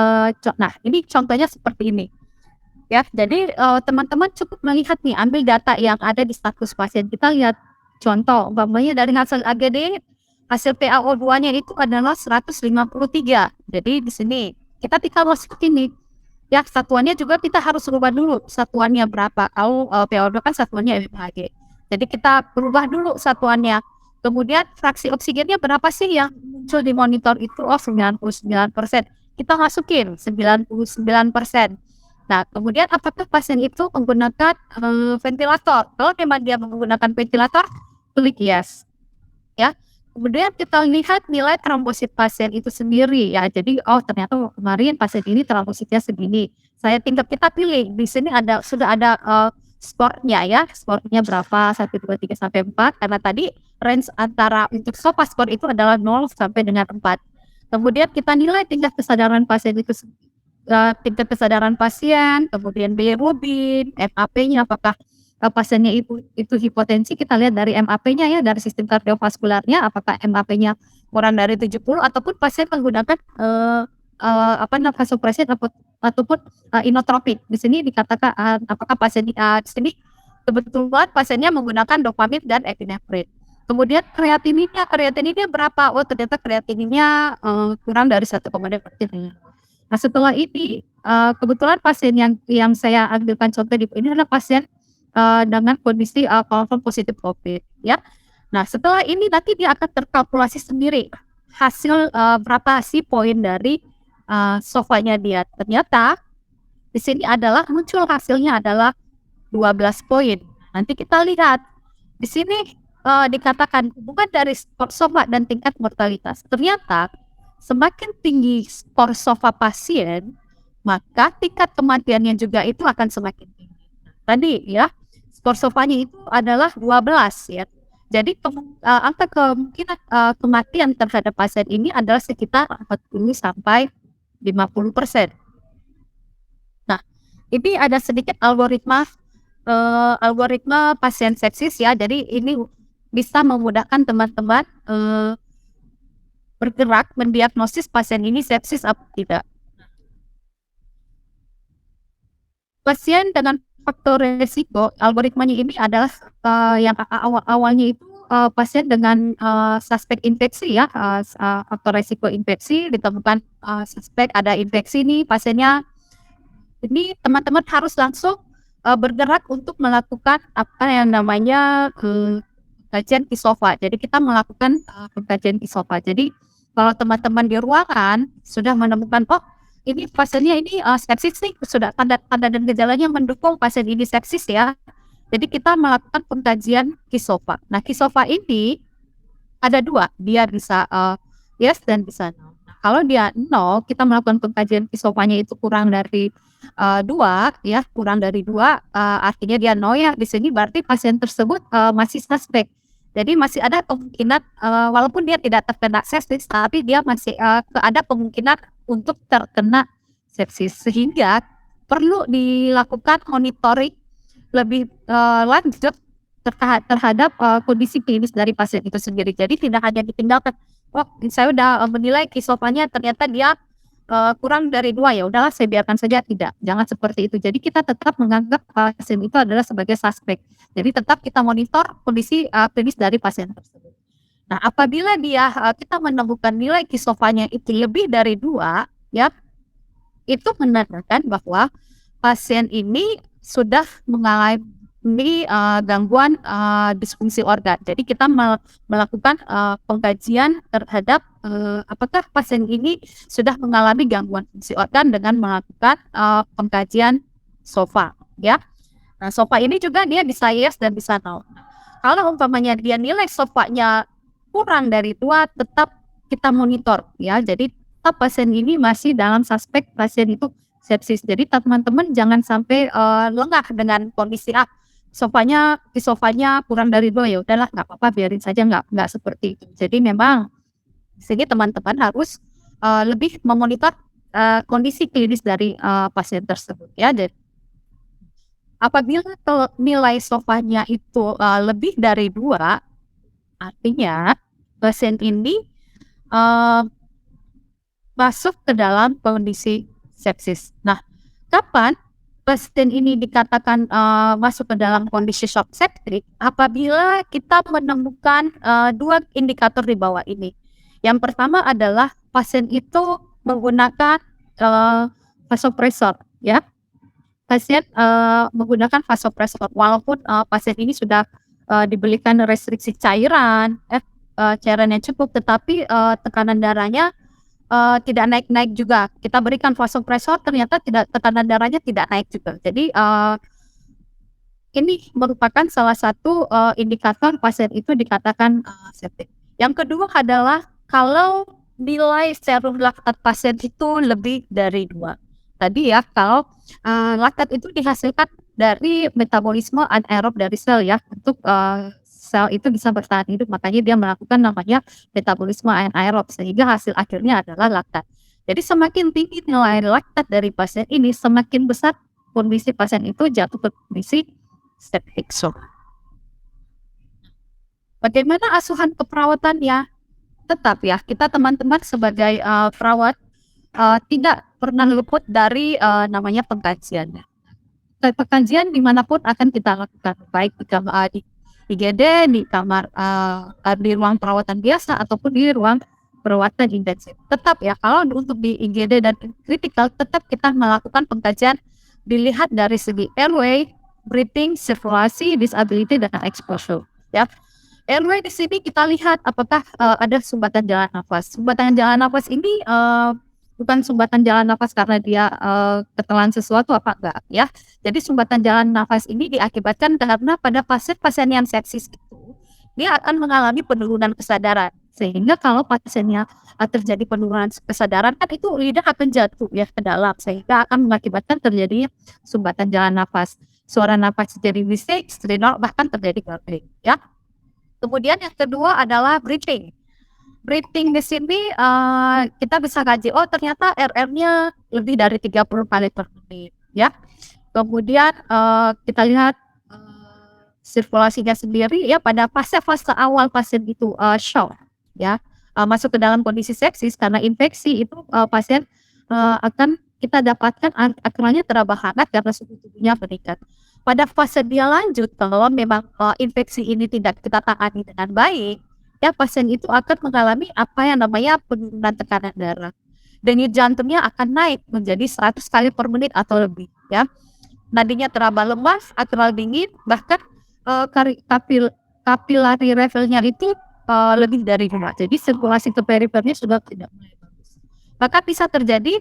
ini contohnya seperti ini. Ya, jadi teman-teman cukup melihat nih, ambil data yang ada di status pasien. Kita lihat contoh, umpamanya dari hasil AGD, hasil PaO2-nya itu adalah 153. Jadi di sini kita tinggal masukin nih. Ya, satuannya juga kita harus rubah dulu satuannya berapa. Kalau PaO2 kan satuannya mHg. Jadi kita berubah dulu satuannya. Kemudian fraksi oksigennya berapa sih yang muncul di monitor itu? 99%. Kita masukin 99%. Nah, kemudian apakah pasien itu menggunakan ventilator? Kalau memang dia menggunakan ventilator, klik yes. Ya. Kemudian kita lihat nilai trombosit pasien itu sendiri ya. Jadi ternyata kemarin pasien ini trombositnya segini. Kita pilih di sini sudah ada skornya ya. Skornya berapa? 1, 2, 3 sampai 4, karena tadi range antara untuk SofaScore itu adalah 0 sampai dengan 4. Kemudian kita nilai tingkat kesadaran pasien itu kemudian bilirubin, MAP-nya apakah pasiennya itu hipotensi, kita lihat dari MAP-nya ya, dari sistem kardiovaskularnya, apakah MAP-nya kurang dari 70 ataupun pasien menggunakan, vasopressin ataupun, inotropik. Di sini dikatakan, apakah pasien di sini kebetulan pasiennya menggunakan dopamin dan epinefrin. Kemudian kreatininnya berapa? Oh, ternyata kreatininnya, kurang dari 1,5%. Nah, setelah ini, kebetulan pasien yang saya ambilkan contoh ini adalah pasien, dengan kondisi, confirm positif COVID ya. Nah, setelah ini nanti dia akan terkalkulasi sendiri hasil, berapa sih poin dari, SOFA-nya dia. Ternyata di sini adalah muncul hasilnya adalah 12 poin. Nanti kita lihat di sini, dikatakan hubungan dari skor SOFA dan tingkat mortalitas. Ternyata semakin tinggi skor SOFA pasien, maka tingkat kematiannya juga itu akan semakin tinggi. Tadi ya, skor SOFA-nya itu adalah 12 ya. Jadi angka kemungkinan, kematian terhadap pasien ini adalah sekitar 40 sampai 50%. Nah, ini ada sedikit algoritma pasien sepsis ya. Jadi ini bisa memudahkan teman-teman, bergerak mendiagnosis pasien ini sepsis atau tidak. Pasien dengan faktor resiko, algoritmanya ini adalah, yang awalnya itu, pasien dengan, suspek infeksi ya, faktor resiko infeksi ditemukan, suspek ada infeksi nih pasiennya. Ini teman-teman harus langsung, bergerak untuk melakukan apa yang namanya, pengkajian ISOFA. Jadi kita melakukan, pengkajian ISOFA. Jadi kalau teman-teman di ruangan sudah menemukan, oh ini pasiennya ini, sepsis nih, sudah tanda-tanda dan gejalanya mendukung pasien ini sepsis ya. Jadi kita melakukan pengkajian KISOFA. Nah, KISOFA ini ada 2, dia bisa, yes dan bisa no. Nah, kalau dia 0, kita melakukan pengkajian KISOFA-nya itu kurang dari, 2 ya, kurang dari 2, artinya dia no ya, di sini berarti pasien tersebut, masih suspek. Jadi masih ada kemungkinan, walaupun dia tidak terkena sepsis, tapi dia masih, ada kemungkinan untuk terkena sepsis. Sehingga perlu dilakukan monitoring lebih, lanjut terhadap, kondisi klinis dari pasien itu sendiri. Jadi tidak hanya ditinggalkan, "Oh, saya udah, menilai KISOFA-nya ternyata dia, kurang dari 2, ya udahlah saya biarkan saja." Tidak, jangan seperti itu. Jadi kita tetap menganggap pasien itu adalah sebagai suspek. Jadi tetap kita monitor kondisi, klinis dari pasien tersebut. Nah, apabila dia, kita menemukan nilai KISOFA-nya itu lebih dari 2, ya, itu menandakan bahwa pasien ini sudah mengalami, gangguan, disfungsi organ. Jadi kita melakukan, pengkajian terhadap, apakah pasien ini sudah mengalami gangguan fungsi organ dengan melakukan, pengkajian SOFA, ya. Nah, SOFA ini juga dia bisa yes dan bisa no. Kalau umpamanya dia nilai SOFA-nya kurang dari 2, tetap kita monitor ya. Jadi tetap pasien ini masih dalam suspek pasien itu sepsis. Jadi teman-teman jangan sampai, lengah dengan kondisi SOFA-nya kurang dari 2, ya udahlah nggak apa-apa biarin saja, nggak seperti itu. Jadi memang di sini teman-teman harus, lebih memonitor, kondisi klinis dari, pasien tersebut ya. Jadi apabila nilai SOFA-nya itu, lebih dari 2, artinya pasien ini, masuk ke dalam kondisi sepsis. Nah, kapan pasien ini dikatakan, masuk ke dalam kondisi shock septic? Apabila kita menemukan, 2 indikator di bawah ini. Yang pertama adalah pasien itu menggunakan, vasopresor ya. Pasien, menggunakan vasopresor walaupun, pasien ini sudah, diberikan restriksi cairan, cairan yang cukup, tetapi, tekanan darahnya, tidak naik-naik juga. Kita berikan vasopresor ternyata tekanan darahnya tidak naik juga. Jadi, ini merupakan salah satu, indikator pasien itu dikatakan, septic. Yang kedua adalah kalau nilai serum laktat pasien itu lebih dari 2. Tadi ya, kalau, laktat itu dihasilkan dari metabolisme anaerob dari sel ya, untuk, sel itu bisa bertahan hidup, makanya dia melakukan namanya metabolisme anaerob, sehingga hasil akhirnya adalah laktat. Jadi semakin tinggi nilai laktat dari pasien ini, semakin besar kondisi pasien itu jatuh ke kondisi septic shock. Bagaimana asuhan keperawatannya? Tetap ya, kita teman-teman sebagai perawat tidak pernah luput dari namanya pengkajian. Pengkajian dimanapun akan kita lakukan, baik di kamar di IGD, di kamar di ruang perawatan biasa ataupun di ruang perawatan intensif. Tetap ya, kalau untuk di IGD dan kritikal tetap kita melakukan pengkajian dilihat dari segi airway, breathing, sirkulasi, disability dan exposure. Ya, airway di sini kita lihat apakah ada sumbatan jalan nafas. Sumbatan jalan nafas ini bukan sumbatan jalan nafas karena dia ketelan sesuatu apa enggak ya. Jadi sumbatan jalan nafas ini diakibatkan karena pada pasien-pasien yang sepsis itu dia akan mengalami penurunan kesadaran. Sehingga kalau pasiennya terjadi penurunan kesadaran kan itu lidah akan jatuh ya ke dalam sehingga akan mengakibatkan terjadi sumbatan jalan nafas. Suara nafas jadi bising, stridor bahkan terjadi garing ya. Kemudian yang kedua adalah breathing. Breathing di sini kita bisa kaji, oh ternyata RR-nya lebih dari 30 kali per menit ya. Kemudian kita lihat sirkulasinya sendiri ya pada fase awal pasien itu shock ya, masuk ke dalam kondisi sepsis karena infeksi itu pasien akan kita dapatkan akurnya terabah hangat karena suhu tubuhnya meningkat. Pada fase dia lanjut, kalau memang infeksi ini tidak kita tangani dengan baik, ya pasien itu akan mengalami apa yang namanya penurunan tekanan darah. Denyut jantungnya akan naik menjadi 100 kali per menit atau lebih ya. Nadinya teraba lemas, atrial dingin, bahkan kapilari levelnya itu lebih dari 2. Jadi sirkulasi ke perifernya sudah tidak mulai bagus. Bahkan bisa terjadi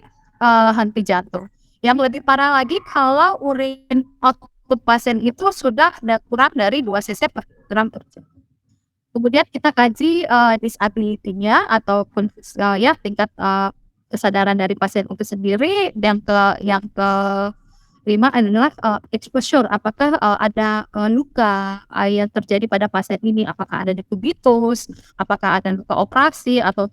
henti jantung. Yang lebih parah lagi kalau urin output pasien itu sudah kurang dari 2 cc per gram per jam. Kemudian kita kaji disability-nya ataupun ya tingkat kesadaran dari pasien itu sendiri. Yang kelima adalah exposure, apakah ada luka yang terjadi pada pasien ini, apakah ada dekubitus, apakah ada luka operasi atau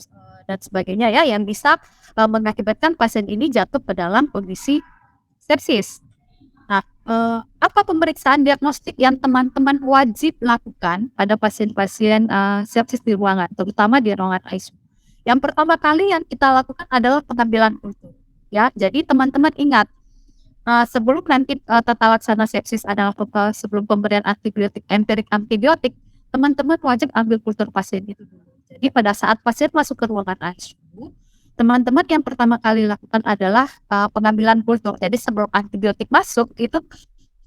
dan sebagainya ya yang bisa mengakibatkan pasien ini jatuh ke dalam kondisi sepsis. Nah, apa pemeriksaan diagnostik yang teman-teman wajib lakukan pada pasien-pasien sepsis di ruangan, terutama di ruangan ICU? Yang pertama kali yang kita lakukan adalah pengambilan kultur. Ya, jadi teman-teman ingat sebelum nanti tata laksana sepsis adalah sebelum pemberian empiric antibiotik, teman-teman wajib ambil kultur pasien itu dulu. Jadi pada saat pasien masuk ke ruangan ICU, teman-teman yang pertama kali lakukan adalah pengambilan kultur. Jadi sebelum antibiotik masuk itu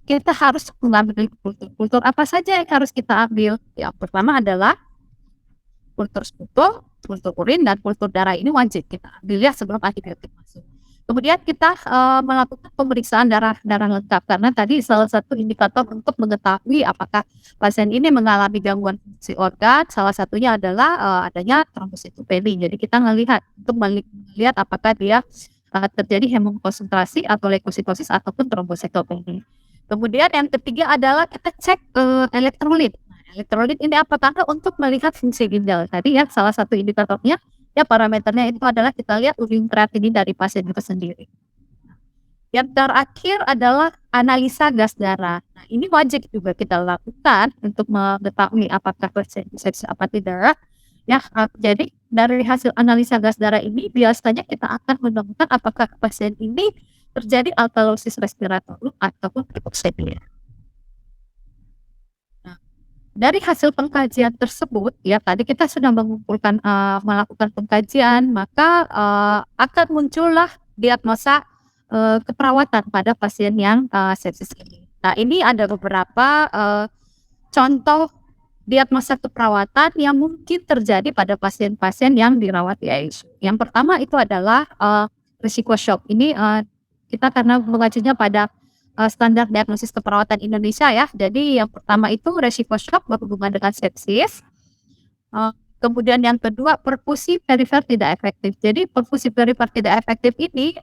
kita harus mengambil kultur. Kultur apa saja yang harus kita ambil? Yang pertama adalah kultur sputum, kultur urin, dan kultur darah. Ini wajib kita ambil ya sebelum antibiotik masuk. Kemudian kita melakukan pemeriksaan darah lengkap karena tadi salah satu indikator untuk mengetahui apakah pasien ini mengalami gangguan fungsi organ, salah satunya adalah adanya trombositopenia. Jadi kita melihat apakah dia terjadi hemokonsentrasi atau leukositosis ataupun trombositopenia. Kemudian yang ketiga adalah kita cek elektrolit. Elektrolit ini apa? Karena untuk melihat fungsi ginjal. Tadi ya salah satu indikatornya ya parameternya itu adalah kita lihat urin kreatinin dari pasien itu sendiri. Yang terakhir adalah analisa gas darah. Nah, ini wajib juga kita lakukan untuk mengetahui apakah pasien sepsis apa tidak. Ya, jadi dari hasil analisa gas darah ini biasanya kita akan menemukan apakah pasien ini terjadi alkalosis respiratorium ataupun hipoxemia. Dari hasil pengkajian tersebut, ya tadi kita sudah mengumpulkan melakukan pengkajian, maka akan muncullah diagnosa keperawatan pada pasien yang sepsis ini. Nah, ini ada beberapa contoh diagnosa keperawatan yang mungkin terjadi pada pasien-pasien yang dirawat di ICU. Yang pertama itu adalah risiko shock. Ini kita karena mengacunya pada standar diagnosis keperawatan Indonesia ya. Jadi yang pertama itu resiko shock berhubungan dengan sepsis. Kemudian yang kedua perfusi perifer tidak efektif. Jadi perfusi perifer tidak efektif ini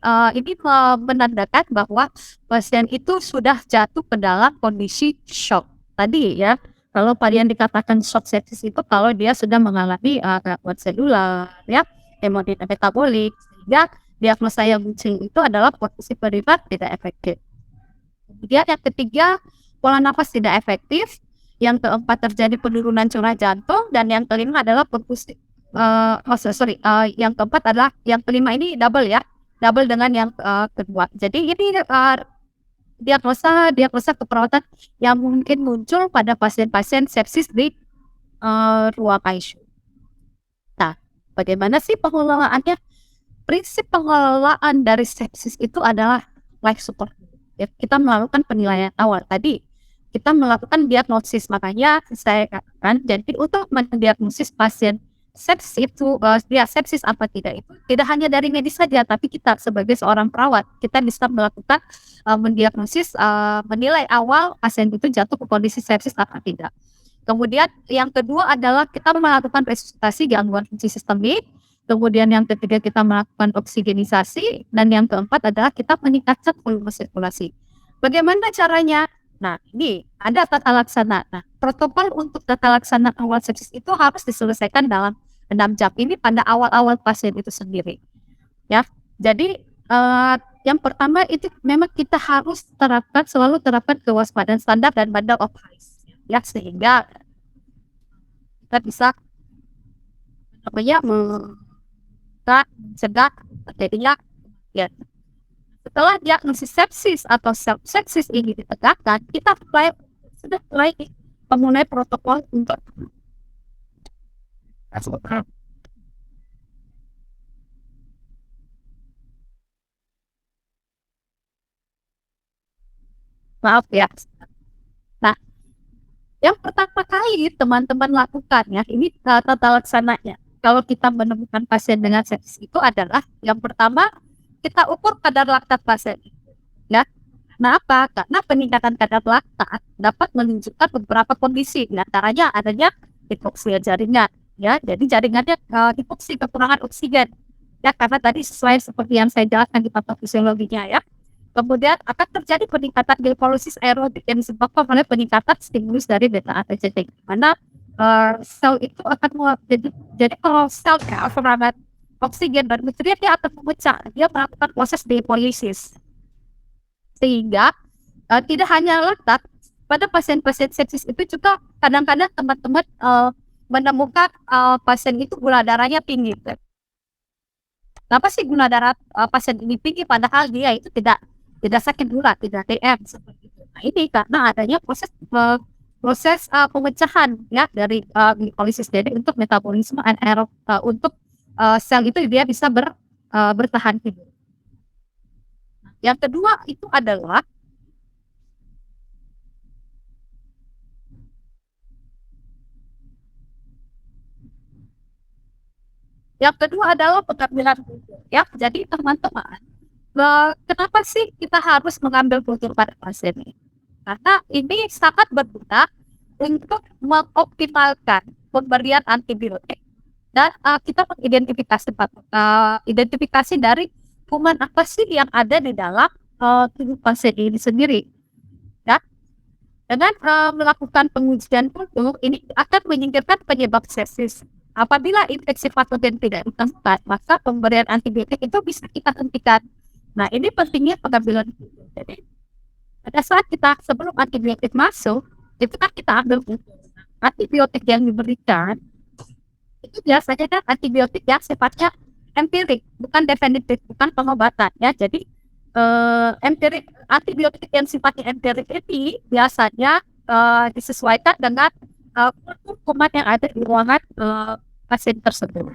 menandakan bahwa pasien itu sudah jatuh ke dalam kondisi shock. Tadi ya, kalau pasien dikatakan shock sepsis itu kalau dia sudah mengalami gangguan selular ya, hemodinamika metabolik, sehingga diagnosa yang muncul itu adalah perfusi perifer tidak efektif. Kemudian yang ketiga pola nafas tidak efektif, yang keempat terjadi penurunan curah jantung, dan yang kelima adalah perkusi. Yang keempat adalah yang kelima ini double ya, double dengan yang kedua. Jadi ini diagnosa keperawatan yang mungkin muncul pada pasien-pasien sepsis di ruang ICU. Nah, bagaimana sih pengelolaannya? Prinsip pengelolaan dari sepsis itu adalah life support. Ya, kita melakukan penilaian awal tadi. Kita melakukan diagnosis, makanya saya katakan, jadi untuk mendiagnosis pasien sepsis itu, dia sepsis apa tidak itu tidak hanya dari medis saja, tapi kita sebagai seorang perawat, kita bisa melakukan mendiagnosis, menilai awal pasien itu jatuh ke kondisi sepsis apa tidak. Kemudian yang kedua adalah kita melakukan resusitasi gangguan fungsi sistemik. Kemudian yang ketiga kita melakukan oksigenisasi, dan yang keempat adalah kita meningkatkan volume sirkulasi. Bagaimana caranya? Nah, ini ada tata laksana. Nah, protokol untuk tata laksana awal sepsis itu harus diselesaikan dalam 6 jam ini pada awal-awal pasien itu sendiri. Ya, jadi yang pertama itu memang kita harus selalu terapkan kewaspadaan standar dan bundle of ice, ya, sehingga kita bisa mencegah terjadinya ya. Setelah diagnosis sepsis atau sepsis ini ditegakkan, kita sudah mulai memulai protokol untuk maaf ya. Nah, yang pertama kali teman-teman lakukan ya, ini tata laksananya. Kalau kita menemukan pasien dengan sepsis itu adalah yang pertama kita ukur kadar laktat pasien. Ya, kenapa? Karena peningkatan kadar laktat dapat menunjukkan beberapa kondisi, antaranya adanya hipoksia jaringan. Ya, jadi jaringannya hipoksi, kekurangan oksigen. Ya, karena tadi sesuai seperti yang saya jelaskan di patofisiologinya ya. Kemudian akan terjadi peningkatan glikolisis aerobik yang disebabkan oleh peningkatan stimulus dari beta ATCT, mana sel itu akan jadi kalau sel kekurangan oksigen dan nutrien dia akan memecah, dia melakukan proses depolisis, sehingga tidak hanya laktat pada pasien-pasien sepsis itu juga kadang-kadang teman-teman menemukan pasien itu gula darahnya tinggi. Kenapa sih gula darah pasien ini tinggi padahal dia itu tidak sakit gula, tidak DM seperti itu. Nah, ini karena adanya proses pemecahan ya dari glikolisis, jadi untuk metabolisme anaerob untuk sel itu dia bisa bertahan hidup. Yang kedua itu adalah pengambilan kultur ya. Jadi teman-teman, kenapa sih kita harus mengambil kultur pada pasien ini? Karena ini sangat berguna untuk mengoptimalkan pemberian antibiotik, dan kita identifikasi dari kuman apa sih yang ada di dalam tubuh pasien ini sendiri. Ya, dengan melakukan pengujian kultur ini akan menyingkirkan penyebab sepsis. Apabila infeksi patogen tidak ditemukan, maka pemberian antibiotik itu bisa kita hentikan. Nah, ini pentingnya pengambilan kultur. Jadi pada saat kita sebelum antibiotik masuk, itu kan kita ambil antibiotik yang diberikan itu biasanya kan antibiotik yang sifatnya empirik, bukan definitif, bukan pengobatan ya. Jadi empirik, antibiotik yang sifatnya empirik ini biasanya disesuaikan dengan kuman yang ada di ruangan pasien tersebut.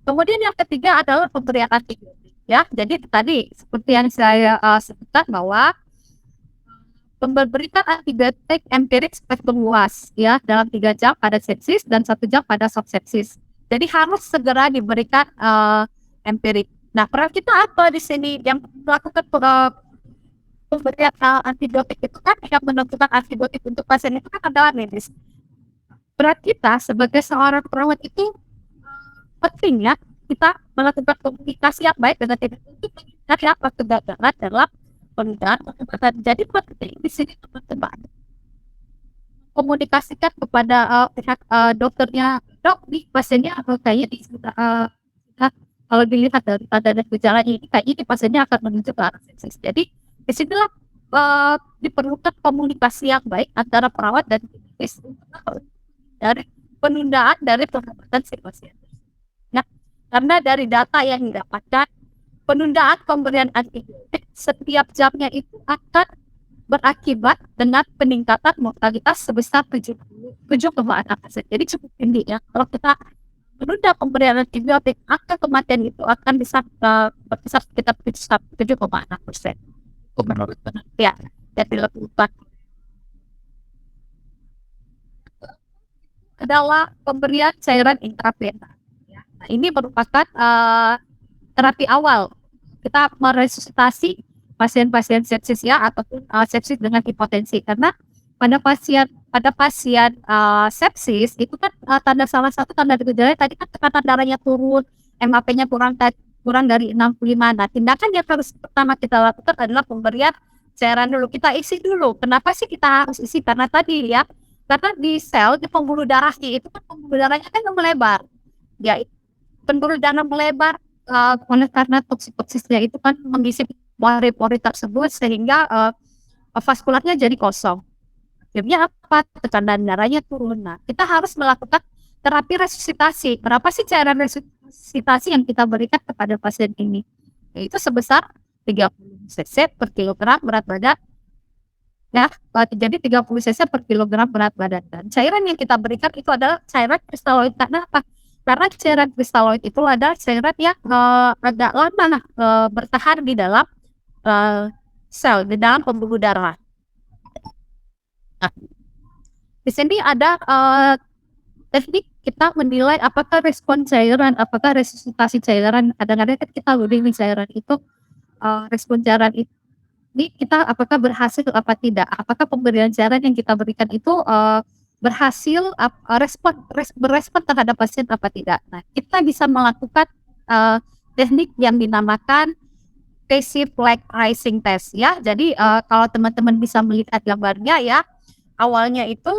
Kemudian yang ketiga adalah pemberian antibiotik ya. Jadi tadi seperti yang saya sebutkan bahwa pemberian antibiotik empirik spektrum luas ya, dalam 3 jam pada sepsis dan 1 jam pada subsepsis. Jadi harus segera diberikan empirik. Nah, peran kita apa di sini? Yang melakukan pemberian antibiotik itu kan, yang menentukan antibiotik untuk pasien itu kan adalah medis. Peran kita sebagai seorang perawat itu penting ya, kita melakukan komunikasi yang baik dengan tim untuk menghindari kegagalan dalam penggunaan pengobatan. Jadi penting di sini teman-teman komunikasikan kepada pihak dokternya, dok, nih pasiennya kayaknya kalau dilihat dari tanda dan gejalanya ini kayaknya pasiennya akan menuju ke arah sepsis. Jadi disinilah diperlukan komunikasi yang baik antara perawat dan medis dari penundaan dari pengobatan si pasien. Nah, karena dari data yang didapatkan, penundaan pemberian antibiotik setiap jamnya itu akan berakibat dengan peningkatan mortalitas sebesar 7,6%. Jadi cukup tinggi ya. Kalau kita menunda pemberian antibiotik, angka kematian itu akan bisa berkisar sekitar 7,6%. Menurut penelitian yang dilakukan adalah pemberian cairan intravena. Nah, ini merupakan terapi awal. Kita meresusitasi pasien-pasien sepsis ya ataupun sepsis dengan hipotensi, karena pada pasien sepsis itu kan salah satu tanda gejala tadi kan tekanan darahnya turun, MAP-nya kurang dari 65. Nah, tindakan yang harus pertama kita lakukan adalah pemberian cairan dulu. Kita isi dulu. Kenapa sih kita harus isi? Karena tadi ya, karena di sel di pembuluh darahnya itu kan pembuluh darahnya kan melebar. Ya, pembuluh darah melebar karena toksisnya itu kan mengisi pori-pori tersebut sehingga vaskularnya jadi kosong. Akhirnya apa? Tekanan darahnya turun. Nah, kita harus melakukan terapi resusitasi. Berapa sih cairan resusitasi yang kita berikan kepada pasien ini? Yaitu sebesar 30 cc per kilogram berat badan. Ya, jadi 30 cc per kilogram berat badan. Dan cairan yang kita berikan itu adalah cairan kristaloid. Karena apa? Karena cairan kristaloid itu adalah cairan yang agak lama bertahan di dalam sel, di dalam pembuluh darah. Nah, di sini ada teknik kita menilai apakah respon cairan, apakah resusitasi cairan. Kadang-kadang kita lebih cairan itu respon cairan ini kita apakah berhasil atau apa tidak, apakah pemberian cairan yang kita berikan itu berhasil berespon terhadap pasien apa tidak. Nah, kita bisa melakukan teknik yang dinamakan passive leg raising test ya. Jadi kalau teman-teman bisa melihat gambarnya ya, awalnya itu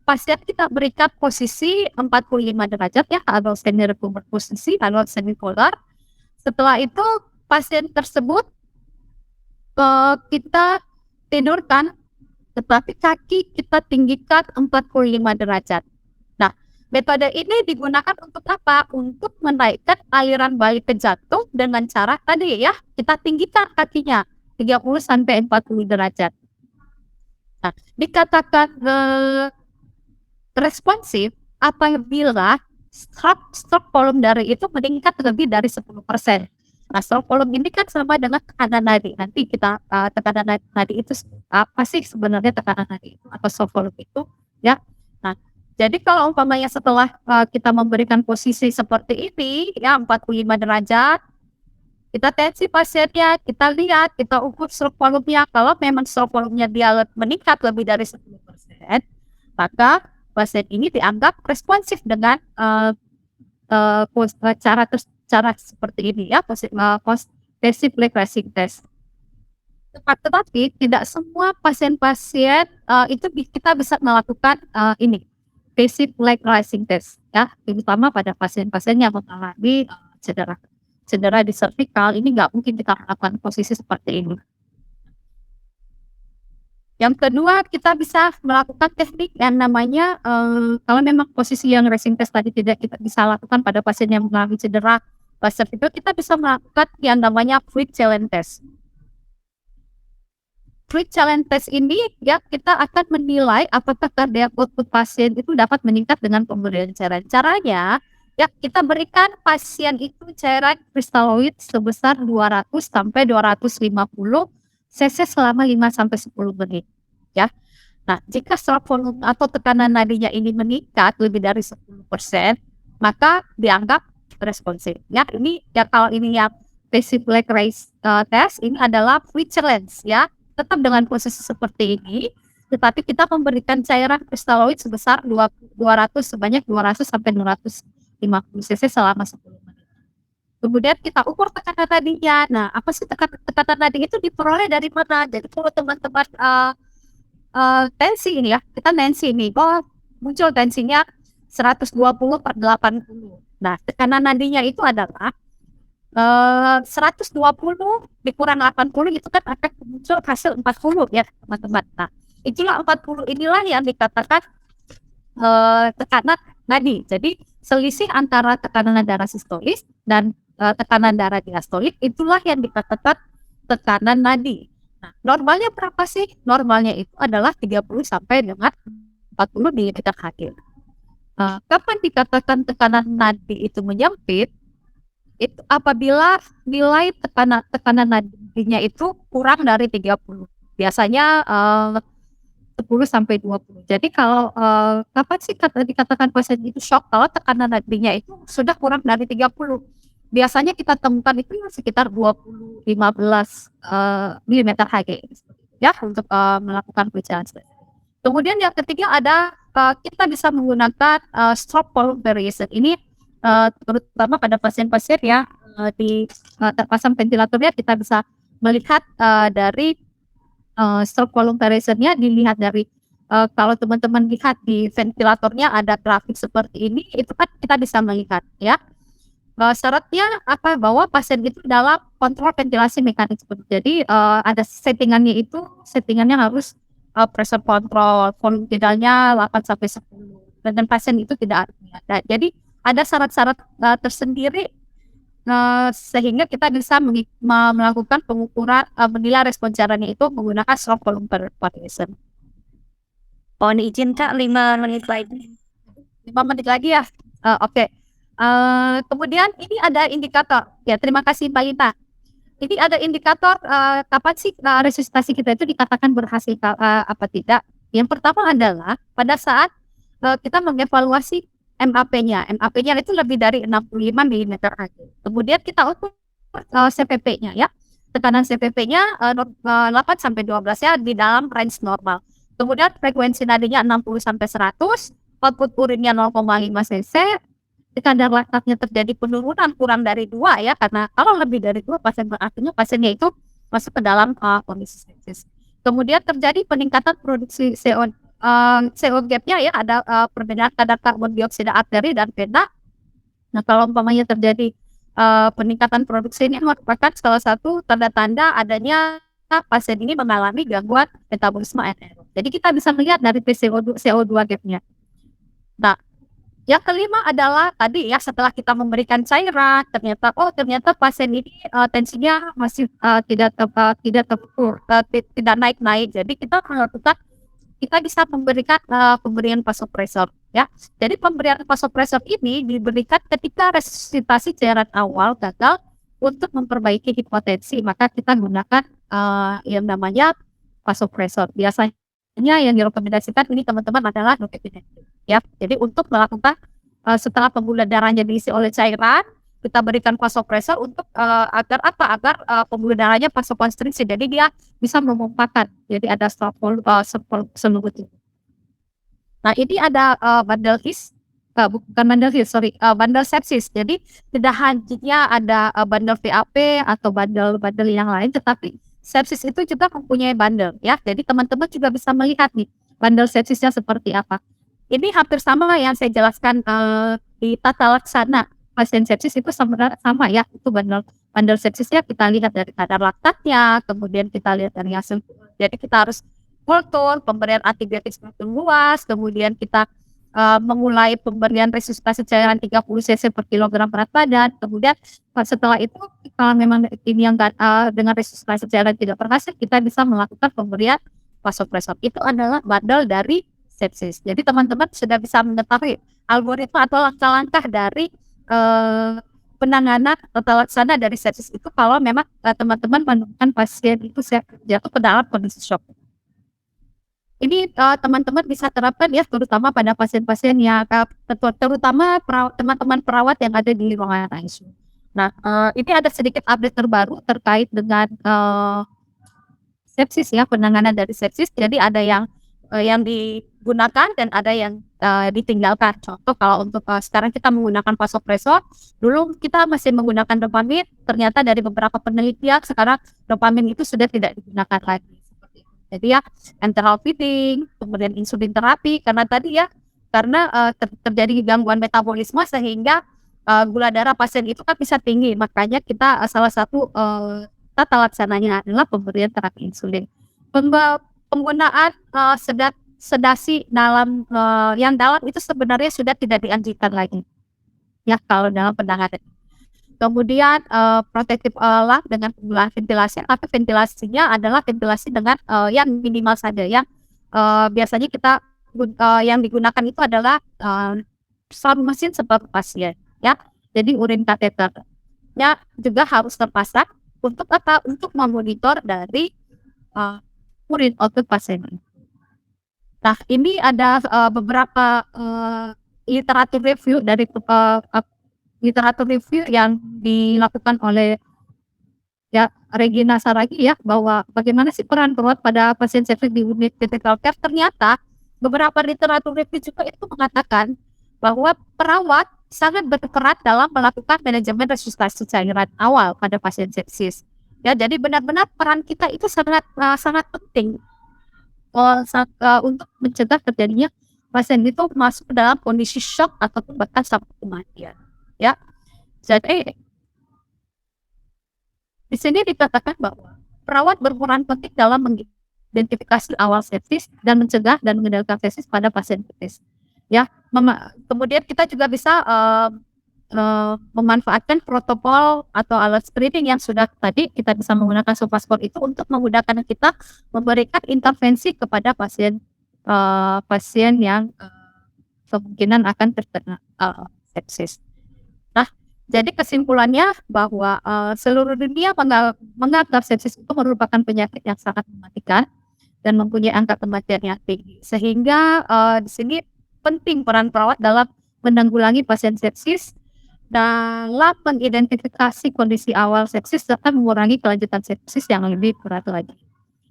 pasien kita berikan posisi 45 derajat ya, atau semi recumbent posisi atau semipolar. Setelah itu pasien tersebut kita tidurkan, tetapi kaki kita tinggikan 45 derajat. Nah, metode ini digunakan untuk apa? Untuk menaikkan aliran bayi ke jantung dengan cara tadi ya, kita tinggikan kakinya 30 sampai 40 derajat. Nah, dikatakan responsif apabila stroke volume darah itu meningkat lebih dari 10%. Nah, stroke volume ini kan sama dengan tekanan nadi. Nanti kita tekanan nadi itu apa sih sebenarnya tekanan nadi itu atau stroke volume itu ya. Nah, jadi kalau umpamanya setelah kita memberikan posisi seperti ini ya 45 derajat, kita tensi pasiennya, kita lihat, kita ukur stroke volume-nya. Kalau memang stroke volume-nya dia meningkat lebih dari 10%, maka pasien ini dianggap responsif dengan cara seperti ini ya, passive leg raising test. Tetapi tidak semua pasien-pasien itu kita bisa melakukan ini passive leg raising test ya, terutama pada pasien-pasien yang mengalami cedera di cervical. Ini nggak mungkin kita lakukan posisi seperti ini. Yang kedua, kita bisa melakukan teknik yang namanya kalau memang posisi yang raising test tadi tidak kita bisa lakukan pada pasien yang mengalami cedera cervical, kita bisa melakukan yang namanya fluid challenge test. Fluid challenge test ini ya, kita akan menilai apakah cardiac output pasien itu dapat meningkat dengan pemberian cairan. Caranya ya, kita berikan pasien itu cairan kristaloid sebesar 200 sampai 250 cc selama 5 sampai 10 menit ya. Nah, jika stroke volume atau tekanan nadinya ini meningkat lebih dari 10%, maka dianggap responsif ya. Ini ya, kalau ini yang passive leg raise test, ini adalah fluid challenge ya, tetap dengan posisi seperti ini, tetapi kita memberikan cairan kristaloid sebesar 200 sebanyak 200 sampai 250 cc selama 10 menit. Kemudian kita ukur tekanan nadinya. Nah, apa sih tekanan nadi itu diperoleh dari mana? Jadi kalau teman-teman tensi ini ya, kita tensi ini, muncul tensinya 120/80. Nah, tekanan nadinya itu adalah 120 dikurang 80 itu kan akan muncul hasil 40 ya teman-teman. Nah, itulah 40 inilah yang dikatakan tekanan nadi. Jadi selisih antara tekanan darah sistolis dan tekanan darah diastolik itulah yang dikatakan tekanan nadi. Nah, normalnya berapa sih? Normalnya itu adalah 30 sampai dengan 40 di dekat hati. Kapan dikatakan tekanan nadi itu menyempit? Itu apabila nilai tekanan nadinya itu kurang dari 30. Biasanya 10 sampai 20. Jadi kalau kapan sih dikatakan pasien itu shock kalau tekanan nadinya itu sudah kurang dari 30. Biasanya kita temukan itu sekitar 20 15 mm Hg ya untuk melakukan pemeriksaan. Kemudian yang ketiga ada kita bisa menggunakan stroke volume variation. Ini terutama pada pasien-pasien yang terpasang ventilatornya kita bisa melihat dari stroke volume variation-nya dilihat dari kalau teman-teman lihat di ventilatornya ada grafik seperti ini, itu kan kita bisa melihat ya. Syaratnya apa? Bahwa pasien itu dalam kontrol ventilasi mekanik. Jadi ada settingannya harus pressure control, volume tidaknya 8 sampai 10 dan pasien itu tidak ada. Jadi ada syarat-syarat tersendiri sehingga kita bisa melakukan pengukuran menilai respon caranya itu menggunakan stroke volume variation. Mohon izin Kak, 5 menit lagi. 5 menit lagi ya. Oke. Kemudian ini ada indikator. Ya, terima kasih Mbak Ita. Ini ada indikator kapan sih resusitasi kita itu dikatakan berhasil apa tidak. Yang pertama adalah pada saat kita mengevaluasi MAP-nya. MAP-nya itu lebih dari 65 mm Hg. Kemudian kita ukur CPP-nya ya. Tekanan CPP-nya 8 sampai 12 ya di dalam range normal. Kemudian frekuensi nadinya 60 sampai 100, output urinnya 0,5 cc, kadar laktatnya terjadi penurunan kurang dari 2 ya, karena kalau lebih dari 2 artinya pasiennya itu masuk ke dalam kondisi sepsis. Kemudian terjadi peningkatan produksi CO gapnya ya, ada perbedaan kadar karbon dioksida arteri dan vena. Nah, kalau umpamanya terjadi peningkatan produksi ini merupakan salah satu tanda-tanda adanya pasien ini mengalami gangguan metabolisme anaerob. Jadi kita bisa melihat dari CO2 gapnya. Nah, yang kelima adalah tadi ya, setelah kita memberikan cairan ternyata pasien ini tensinya masih tidak naik-naik. Jadi kita bisa memberikan pemberian vasopresor ya. Jadi pemberian vasopresor ini diberikan ketika resusitasi cairan awal gagal untuk memperbaiki hipotensi, maka kita gunakan yang namanya vasopresor. Biasanya yang direkomendasikan ini teman-teman adalah norepinephrine ya. Jadi untuk melakukan setelah pembuluh darahnya diisi oleh cairan, kita berikan vasopresor untuk agar pembuluh darahnya vasokonstriksi. Jadi dia bisa memompakan. Jadi ada seluruh itu. Nah, ini ada bandel sepsis. Jadi tidak hanya ada bandel VAP atau bandel yang lain, tetapi sepsis itu juga mempunyai bandel ya. Jadi teman-teman juga bisa melihat nih bandel sepsisnya seperti apa. Ini hampir sama yang saya jelaskan di tata laksana pasien sepsis itu sama ya. Itu bandel sepsisnya kita lihat dari kadar laktatnya, kemudian kita lihat dari hasil. Jadi kita harus kultur, pemberian antibiotik semakin luas, kemudian kita memulai pemberian resusitasi cairan 30 cc per kilogram berat badan. Kemudian setelah itu kalau memang ini yang dengan resusitasi cairan tidak berhasil, kita bisa melakukan pemberian vasopresor. Itu adalah bandel dari sepsis. Jadi teman-teman sudah bisa mengetahui algoritma atau langkah-langkah dari penanganan tata laksana dari sepsis itu kalau memang teman-teman menemukan pasien itu jatuh ke dalam kondisi shock. Ini teman-teman bisa terapkan ya, terutama pada pasien-pasien yang terutama teman-teman perawat yang ada di ruangan ICU. Nah, ini ada sedikit update terbaru terkait dengan sepsis ya, penanganan dari sepsis. Jadi ada yang digunakan dan ada yang ditinggalkan. Contoh kalau untuk sekarang kita menggunakan vasopresor, dulu kita masih menggunakan dopamin, ternyata dari beberapa penelitian sekarang dopamin itu sudah tidak digunakan lagi. Jadi ya enteral feeding, kemudian insulin terapi karena tadi ya terjadi gangguan metabolisme sehingga gula darah pasien itu kan bisa tinggi, makanya kita salah satu tata laksananya adalah pemberian terapi insulin. Penggunaan sedasi dalam yang dalam itu sebenarnya sudah tidak dianjurkan lagi ya kalau dalam penanganan. Kemudian protektif lung dengan penggunaan ventilasi, tapi ventilasinya adalah ventilasi dengan yang minimal saja yang biasanya kita yang digunakan itu adalah sound mesin separuh pasien ya. Jadi urin kateternya juga harus terpasang untuk apa? Untuk memonitor dari urin output pasien. Nah, ini ada beberapa literatur review dari literatur review yang dilakukan oleh ya Regina Saragi ya, bahwa bagaimana sih peran perawat pada pasien sepsis di unit critical care. Ternyata beberapa literatur review juga itu mengatakan bahwa perawat sangat berperan dalam melakukan manajemen resusitasi cairan awal pada pasien sepsis. Ya, jadi benar-benar peran kita itu sangat penting untuk mencegah terjadinya pasien itu masuk ke dalam kondisi shock ataupun bahkan sampai kematian. Ya, jadi di sini dikatakan bahwa perawat berperan penting dalam mengidentifikasi awal sepsis dan mencegah dan mengendalikan sepsis pada pasien sepsis. Ya, kemudian kita juga bisa memanfaatkan protokol atau alat screening yang sudah tadi kita bisa menggunakan SOFASCORE itu untuk memudahkan kita memberikan intervensi kepada pasien yang kemungkinan akan terkena sepsis. Nah, jadi kesimpulannya bahwa seluruh dunia menganggap sepsis itu merupakan penyakit yang sangat mematikan dan mempunyai angka kematian yang tinggi. Sehingga di sini penting peran perawat dalam menanggulangi pasien sepsis, dalam mengidentifikasi kondisi awal sepsis serta mengurangi kelanjutan sepsis yang lebih berat lagi.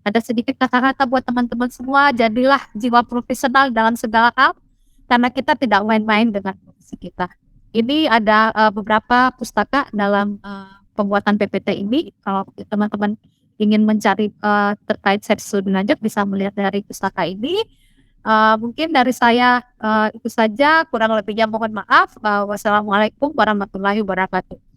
Ada sedikit kata-kata buat teman-teman semua, jadilah jiwa profesional dalam segala hal, karena kita tidak main-main dengan profesi kita. Ini ada beberapa pustaka dalam pembuatan PPT ini. Kalau teman-teman ingin mencari terkait sepsis lebih lanjut, bisa melihat dari pustaka ini. Mungkin dari saya itu saja, kurang lebihnya mohon maaf. Wassalamualaikum warahmatullahi wabarakatuh.